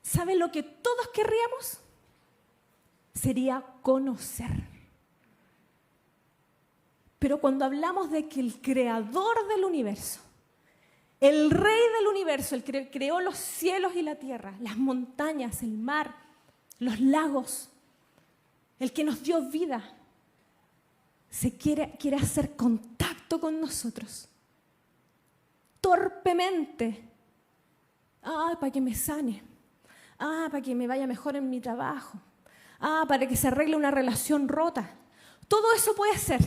¿Saben lo que todos querríamos? Sería conocer. Pero cuando hablamos de que el creador del universo, el rey del universo, el que creó los cielos y la tierra, las montañas, el mar, los lagos, el que nos dio vida, quiere hacer contacto con nosotros. torpemente. Para que me sane. Para que me vaya mejor en mi trabajo. Para que se arregle una relación rota. Todo eso puede ser.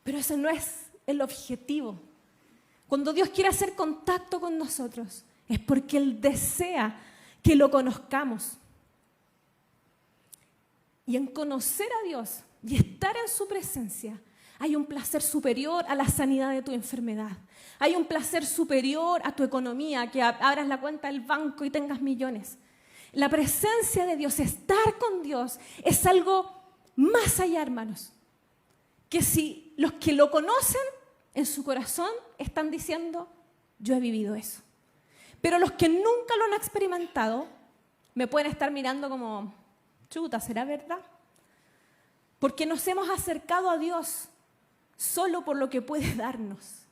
Pero ese no es el objetivo. Cuando Dios quiere hacer contacto con nosotros, es porque Él desea que lo conozcamos. Y en conocer a Dios y estar en su presencia, hay un placer superior a la sanidad de tu enfermedad. Hay un placer superior a tu economía, que abras la cuenta del banco y tengas millones. La presencia de Dios, estar con Dios, es algo más allá, hermanos. Que si los que lo conocen en su corazón están diciendo, yo he vivido eso. Pero los que nunca lo han experimentado, me pueden estar mirando como, chuta, ¿será verdad? Porque nos hemos acercado a Dios solo por lo que puede darnos.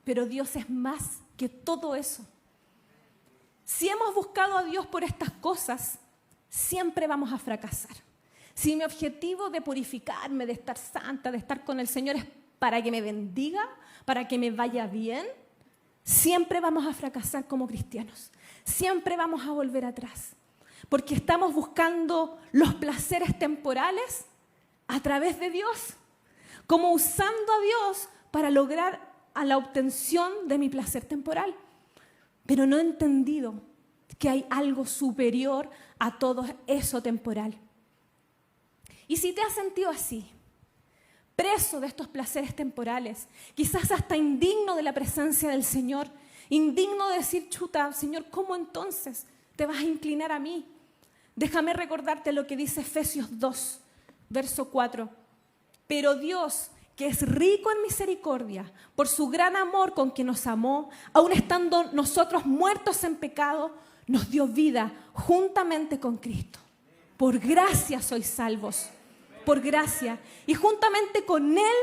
Pero Dios es más que todo eso. Si hemos buscado a Dios por estas cosas, siempre vamos a fracasar. Si mi objetivo de purificarme, de estar santa, de estar con el Señor es para que me bendiga, para que me vaya bien, siempre vamos a fracasar como cristianos. Siempre vamos a volver atrás. Porque estamos buscando los placeres temporales a través de Dios, como usando a Dios para lograr a la obtención de mi placer temporal. Pero no he entendido que hay algo superior a todo eso temporal. Y si te has sentido así, preso de estos placeres temporales, quizás hasta indigno de la presencia del Señor, indigno de decir, chuta, Señor, ¿cómo entonces te vas a inclinar a mí? Déjame recordarte lo que dice Efesios 2, verso 4. Pero Dios, que es rico en misericordia, por su gran amor con que nos amó, aun estando nosotros muertos en pecado, nos dio vida juntamente con Cristo. Por gracia sois salvos, por gracia. Y juntamente con Él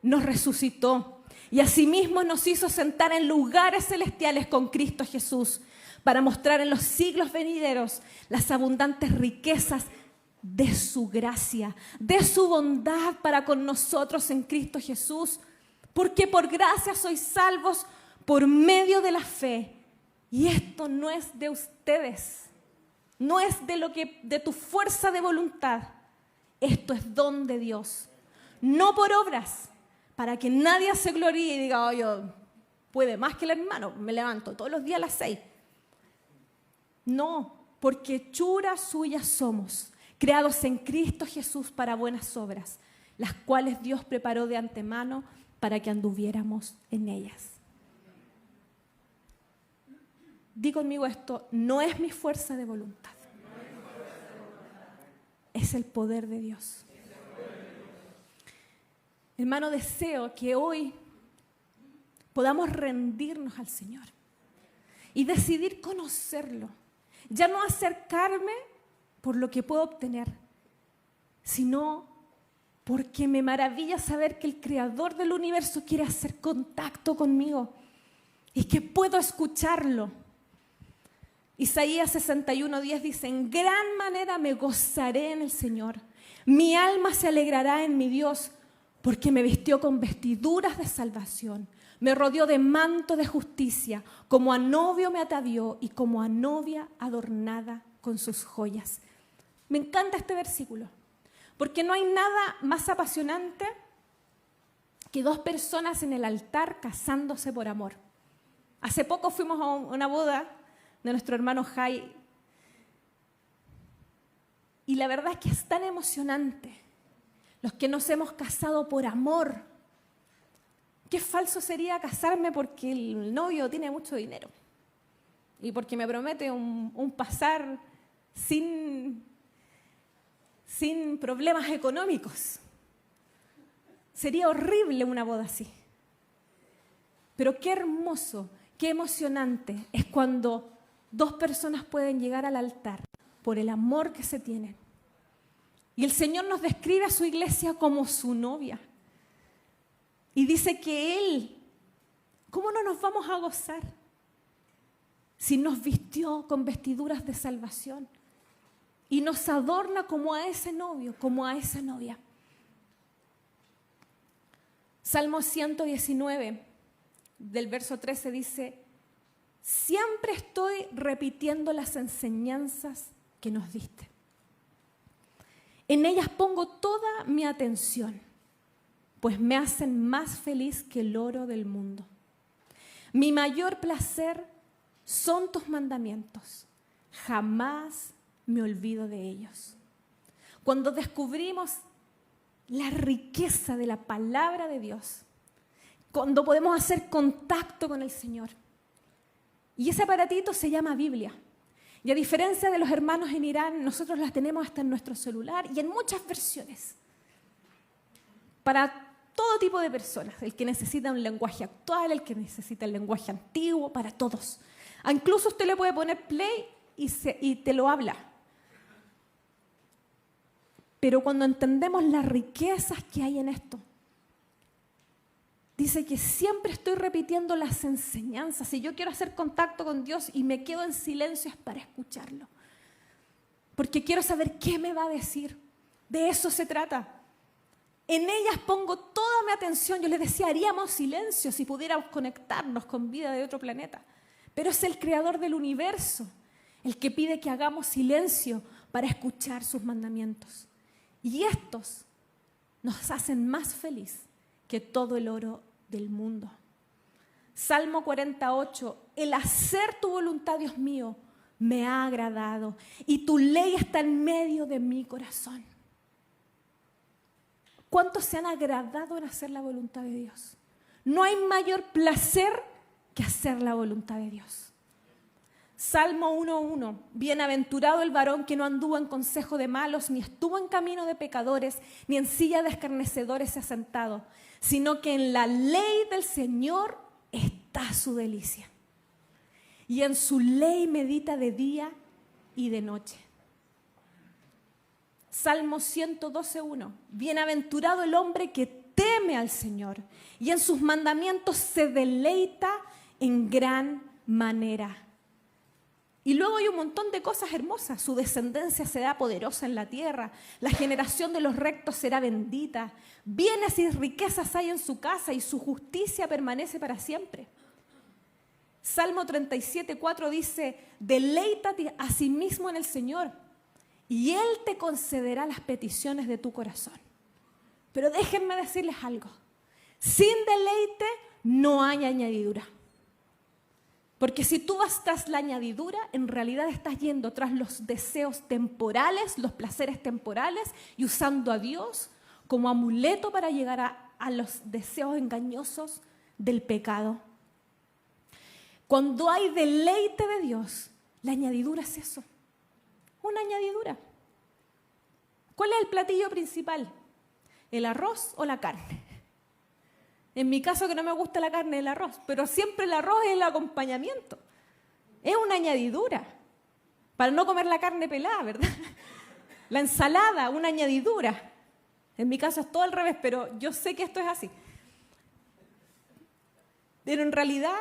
nos resucitó. Y asimismo nos hizo sentar en lugares celestiales con Cristo Jesús, para mostrar en los siglos venideros las abundantes riquezas de su gracia, de su bondad para con nosotros en Cristo Jesús. Porque por gracia sois salvos por medio de la fe. Y esto no es de ustedes, no es de tu fuerza de voluntad. Esto es don de Dios, no por obras, para que nadie se gloríe y diga, yo puede más que el hermano, me levanto todos los días a las 6. No, porque hechura suya somos, creados en Cristo Jesús para buenas obras, las cuales Dios preparó de antemano para que anduviéramos en ellas. Di conmigo esto, no es mi fuerza de voluntad, es el poder de Dios. Hermano, deseo que hoy podamos rendirnos al Señor y decidir conocerlo. Ya no acercarme por lo que puedo obtener, sino porque me maravilla saber que el Creador del universo quiere hacer contacto conmigo y que puedo escucharlo. Isaías 61:10 dice, en gran manera me gozaré en el Señor. Mi alma se alegrará en mi Dios, porque me vistió con vestiduras de salvación. Me rodeó de manto de justicia, como a novio me atavió y como a novia adornada con sus joyas. Me encanta este versículo, porque no hay nada más apasionante que dos personas en el altar casándose por amor. Hace poco fuimos a una boda de nuestro hermano Jai, y la verdad es que es tan emocionante. Los que nos hemos casado por amor. Qué falso sería casarme porque el novio tiene mucho dinero y porque me promete un pasar sin problemas económicos. Sería horrible una boda así. Pero qué hermoso, qué emocionante es cuando dos personas pueden llegar al altar por el amor que se tienen. Y el Señor nos describe a su iglesia como su novia. Y dice que Él, ¿cómo no nos vamos a gozar si nos vistió con vestiduras de salvación y nos adorna como a ese novio, como a esa novia? Salmo 119, del verso 13 dice, siempre estoy repitiendo las enseñanzas que nos diste. En ellas pongo toda mi atención, pues me hacen más feliz que el oro del mundo. Mi mayor placer son tus mandamientos. Jamás me olvido de ellos. Cuando descubrimos la riqueza de la palabra de Dios, cuando podemos hacer contacto con el Señor, y ese aparatito se llama Biblia. Y a diferencia de los hermanos en Irán, nosotros las tenemos hasta en nuestro celular y en muchas versiones. Para todo tipo de personas, el que necesita un lenguaje actual, el que necesita el lenguaje antiguo, para todos. Incluso usted le puede poner play y te lo habla. Pero cuando entendemos las riquezas que hay en esto, dice que siempre estoy repitiendo las enseñanzas. Si yo quiero hacer contacto con Dios y me quedo en silencio es para escucharlo. Porque quiero saber qué me va a decir. De eso se trata. En ellas pongo toda mi atención. Yo les decía, haríamos silencio si pudiéramos conectarnos con vida de otro planeta. Pero es el creador del universo el que pide que hagamos silencio para escuchar sus mandamientos. Y estos nos hacen más feliz que todo el oro del mundo. Salmo 48, el hacer tu voluntad, Dios mío, me ha agradado y tu ley está en medio de mi corazón. ¿Cuántos se han agradado en hacer la voluntad de Dios? No hay mayor placer que hacer la voluntad de Dios. Salmo 1:1, bienaventurado el varón que no anduvo en consejo de malos, ni estuvo en camino de pecadores, ni en silla de escarnecedores se ha sentado, sino que en la ley del Señor está su delicia. Y en su ley medita de día y de noche. Salmo 112:1, bienaventurado el hombre que teme al Señor, y en sus mandamientos se deleita en gran manera. Y luego hay un montón de cosas hermosas. Su descendencia será poderosa en la tierra. La generación de los rectos será bendita. Bienes y riquezas hay en su casa y su justicia permanece para siempre. Salmo 37:4 dice, deleítate a sí mismo en el Señor y Él te concederá las peticiones de tu corazón. Pero déjenme decirles algo. Sin deleite no hay añadidura. Porque si tú vas tras la añadidura, en realidad estás yendo tras los deseos temporales, los placeres temporales, y usando a Dios como amuleto para llegar a los deseos engañosos del pecado. Cuando hay deleite de Dios, la añadidura es eso, una añadidura. ¿Cuál es el platillo principal? ¿El arroz o la carne? En mi caso, que no me gusta la carne, el arroz, pero siempre el arroz es el acompañamiento. Es una añadidura, para no comer la carne pelada, ¿verdad? La ensalada, una añadidura. En mi caso es todo al revés, pero yo sé que esto es así. Pero en realidad,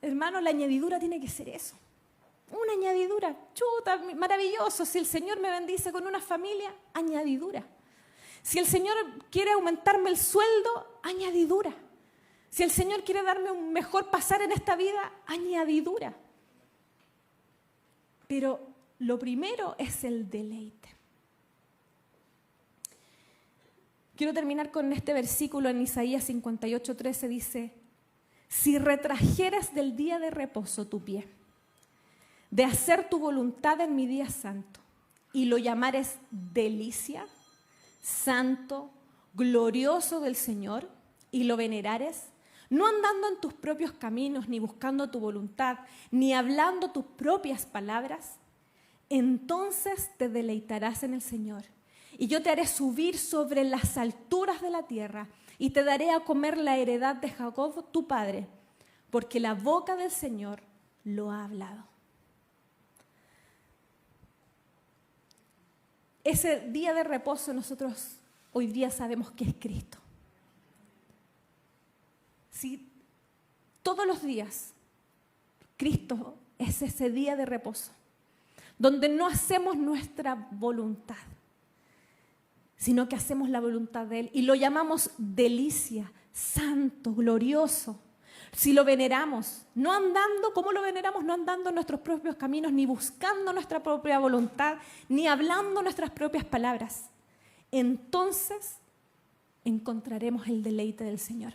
hermano, la añadidura tiene que ser eso. Una añadidura, chuta, maravilloso. Si el Señor me bendice con una familia, añadidura. Si el Señor quiere aumentarme el sueldo, añadidura. Si el Señor quiere darme un mejor pasar en esta vida, añadidura. Pero lo primero es el deleite. Quiero terminar con este versículo en Isaías 58:13, dice, si retrajeras del día de reposo tu pie, de hacer tu voluntad en mi día santo, y lo llamares delicia, santo, glorioso del Señor, y lo venerares, no andando en tus propios caminos, ni buscando tu voluntad, ni hablando tus propias palabras, entonces te deleitarás en el Señor, y yo te haré subir sobre las alturas de la tierra, y te daré a comer la heredad de Jacob, tu padre, porque la boca del Señor lo ha hablado. Ese día de reposo nosotros hoy día sabemos que es Cristo. Si todos los días Cristo es ese día de reposo, donde no hacemos nuestra voluntad, sino que hacemos la voluntad de Él y lo llamamos delicia, santo, glorioso. si lo veneramos, no andando, ¿cómo lo veneramos? No andando en nuestros propios caminos, ni buscando nuestra propia voluntad, ni hablando nuestras propias palabras, entonces encontraremos el deleite del Señor.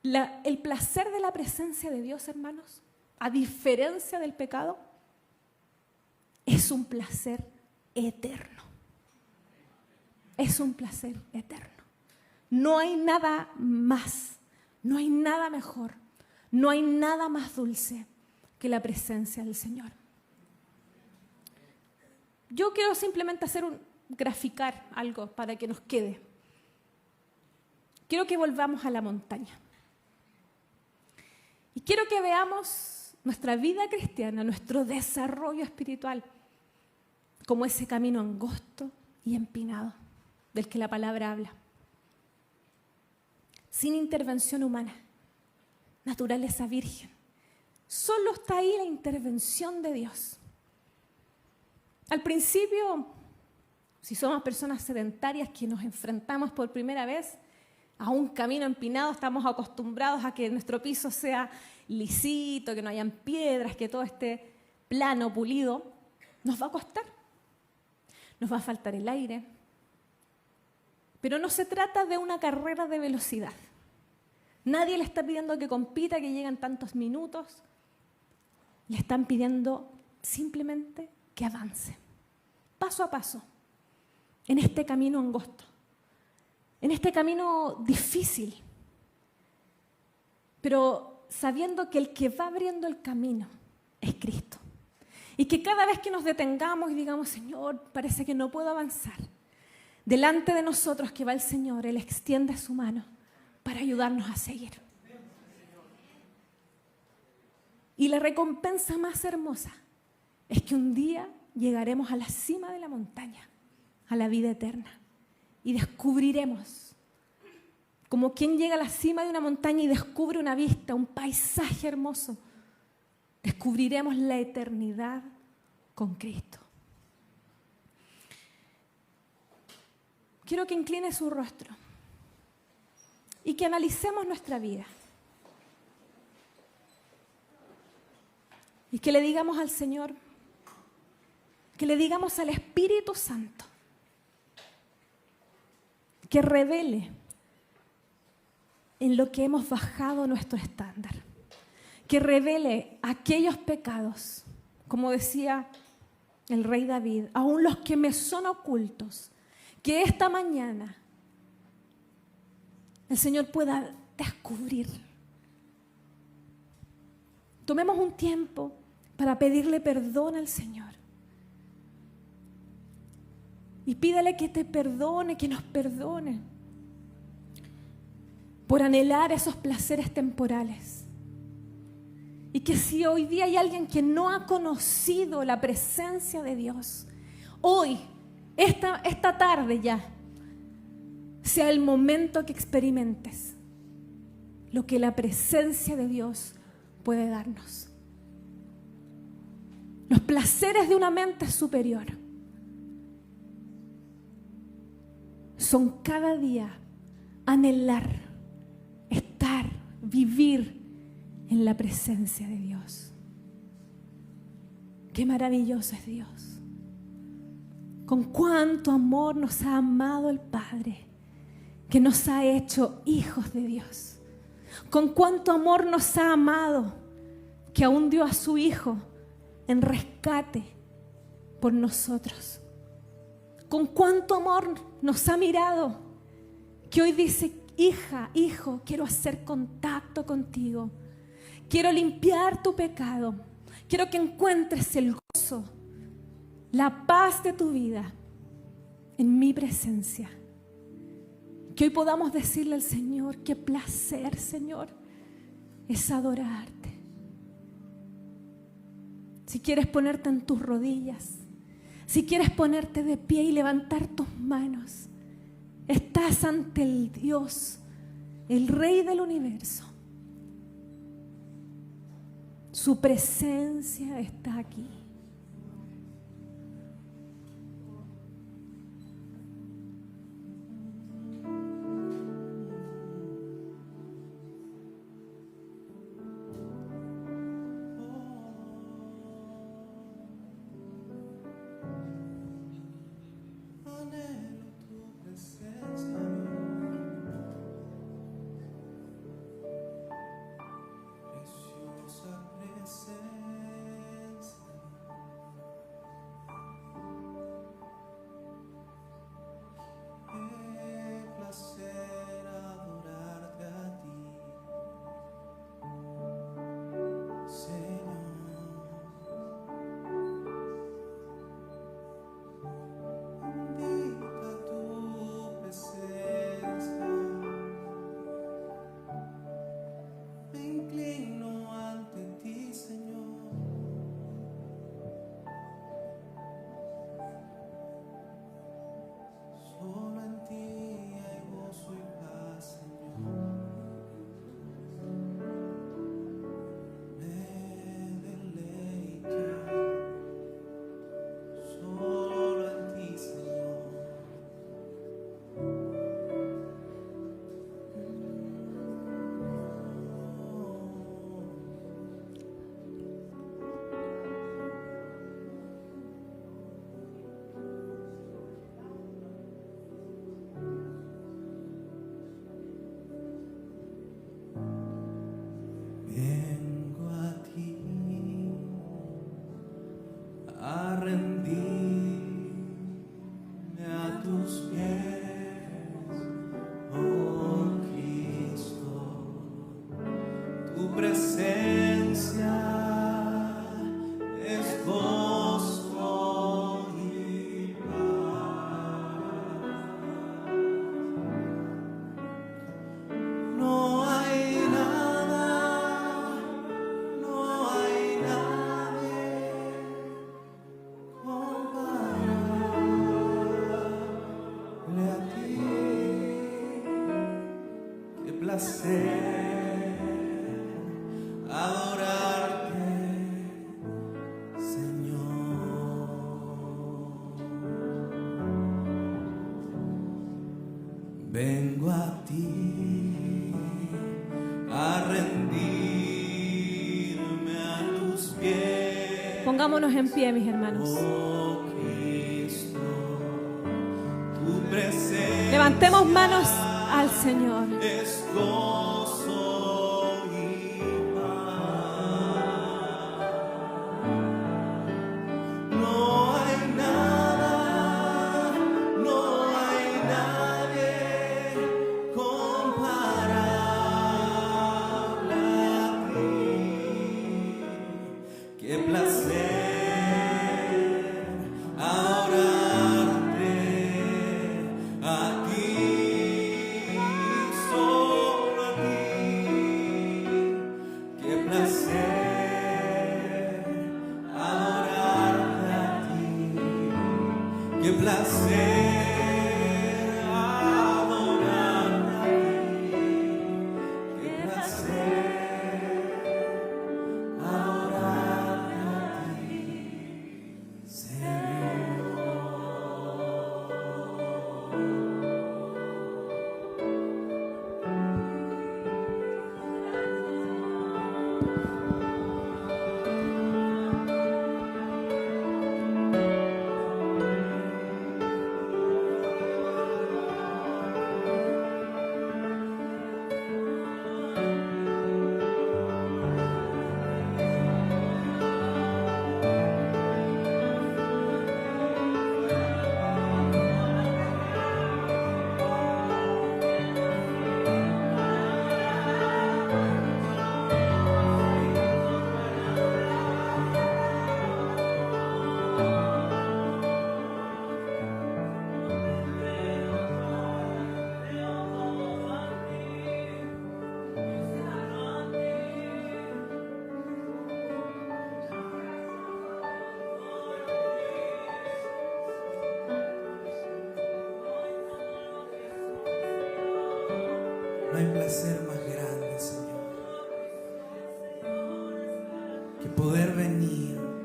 El placer de la presencia de Dios, hermanos, a diferencia del pecado, es un placer eterno. Es un placer eterno. No hay nada más, no hay nada mejor, no hay nada más dulce que la presencia del Señor. Yo quiero simplemente graficar algo para que nos quede. Quiero que volvamos a la montaña. Y quiero que veamos nuestra vida cristiana, nuestro desarrollo espiritual, como ese camino angosto y empinado del que la palabra habla. Sin intervención humana, naturaleza virgen. Solo está ahí la intervención de Dios. Al principio, si somos personas sedentarias que nos enfrentamos por primera vez a un camino empinado, estamos acostumbrados a que nuestro piso sea lisito, que no hayan piedras, que todo esté plano, pulido. Nos va a costar. Nos va a faltar el aire. Pero no se trata de una carrera de velocidad. Nadie le está pidiendo que compita, que lleguen tantos minutos. Le están pidiendo simplemente que avance, paso a paso, en este camino angosto, en este camino difícil, pero sabiendo que el que va abriendo el camino es Cristo. Y que cada vez que nos detengamos y digamos, Señor, parece que no puedo avanzar, delante de nosotros que va el Señor, Él extiende su mano para ayudarnos a seguir. Y la recompensa más hermosa es que un día llegaremos a la cima de la montaña, a la vida eterna, y descubriremos, como quien llega a la cima de una montaña y descubre una vista, un paisaje hermoso, descubriremos la eternidad con Cristo. Quiero que incline su rostro y que analicemos nuestra vida. Y que le digamos al Señor, que le digamos al Espíritu Santo, que revele en lo que hemos bajado nuestro estándar, que revele aquellos pecados, como decía el rey David, aún los que me son ocultos, que esta mañana el Señor pueda descubrir. Tomemos un tiempo para pedirle perdón al Señor. Y pídale que te perdone, que nos perdone por anhelar esos placeres temporales. Y que si hoy día hay alguien que no ha conocido la presencia de Dios, hoy, esta tarde ya, sea el momento que experimentes lo que la presencia de Dios puede darnos. Los placeres de una mente superior son cada día anhelar, estar, vivir en la presencia de Dios. Qué maravilloso es Dios. Con cuánto amor nos ha amado el Padre, que nos ha hecho hijos de Dios. Con cuánto amor nos ha amado, que aún dio a su Hijo en rescate por nosotros. Con cuánto amor nos ha mirado, que hoy dice, hija, hijo, quiero hacer contacto contigo. Quiero limpiar tu pecado. Quiero que encuentres el gozo, la paz de tu vida en mi presencia. Que hoy podamos decirle al Señor, qué placer, Señor, es adorarte. Si quieres ponerte en tus rodillas, si quieres ponerte de pie y levantar tus manos, estás ante el Dios, el Rey del universo. Su presencia está aquí. a rendirme a tus pies, oh Cristo. Tu presencia es gozo y paz. No hay nada, no hay nadie comparable a ti. Qué placer adorarte, Señor. Vengo a ti a rendirme a tus pies. Pongámonos en pie, mis hermanos. Oh Cristo, tu presencia Levantemos manos al Señor. es gozo y paz. No hay nada, no hay nadie comparable a ti. Qué placer adorarte a ti, solo a ti. Qué placer adorarte a ti. Qué placer adorarte a ti. Qué placer adorarte a ti, Señor. No hay placer más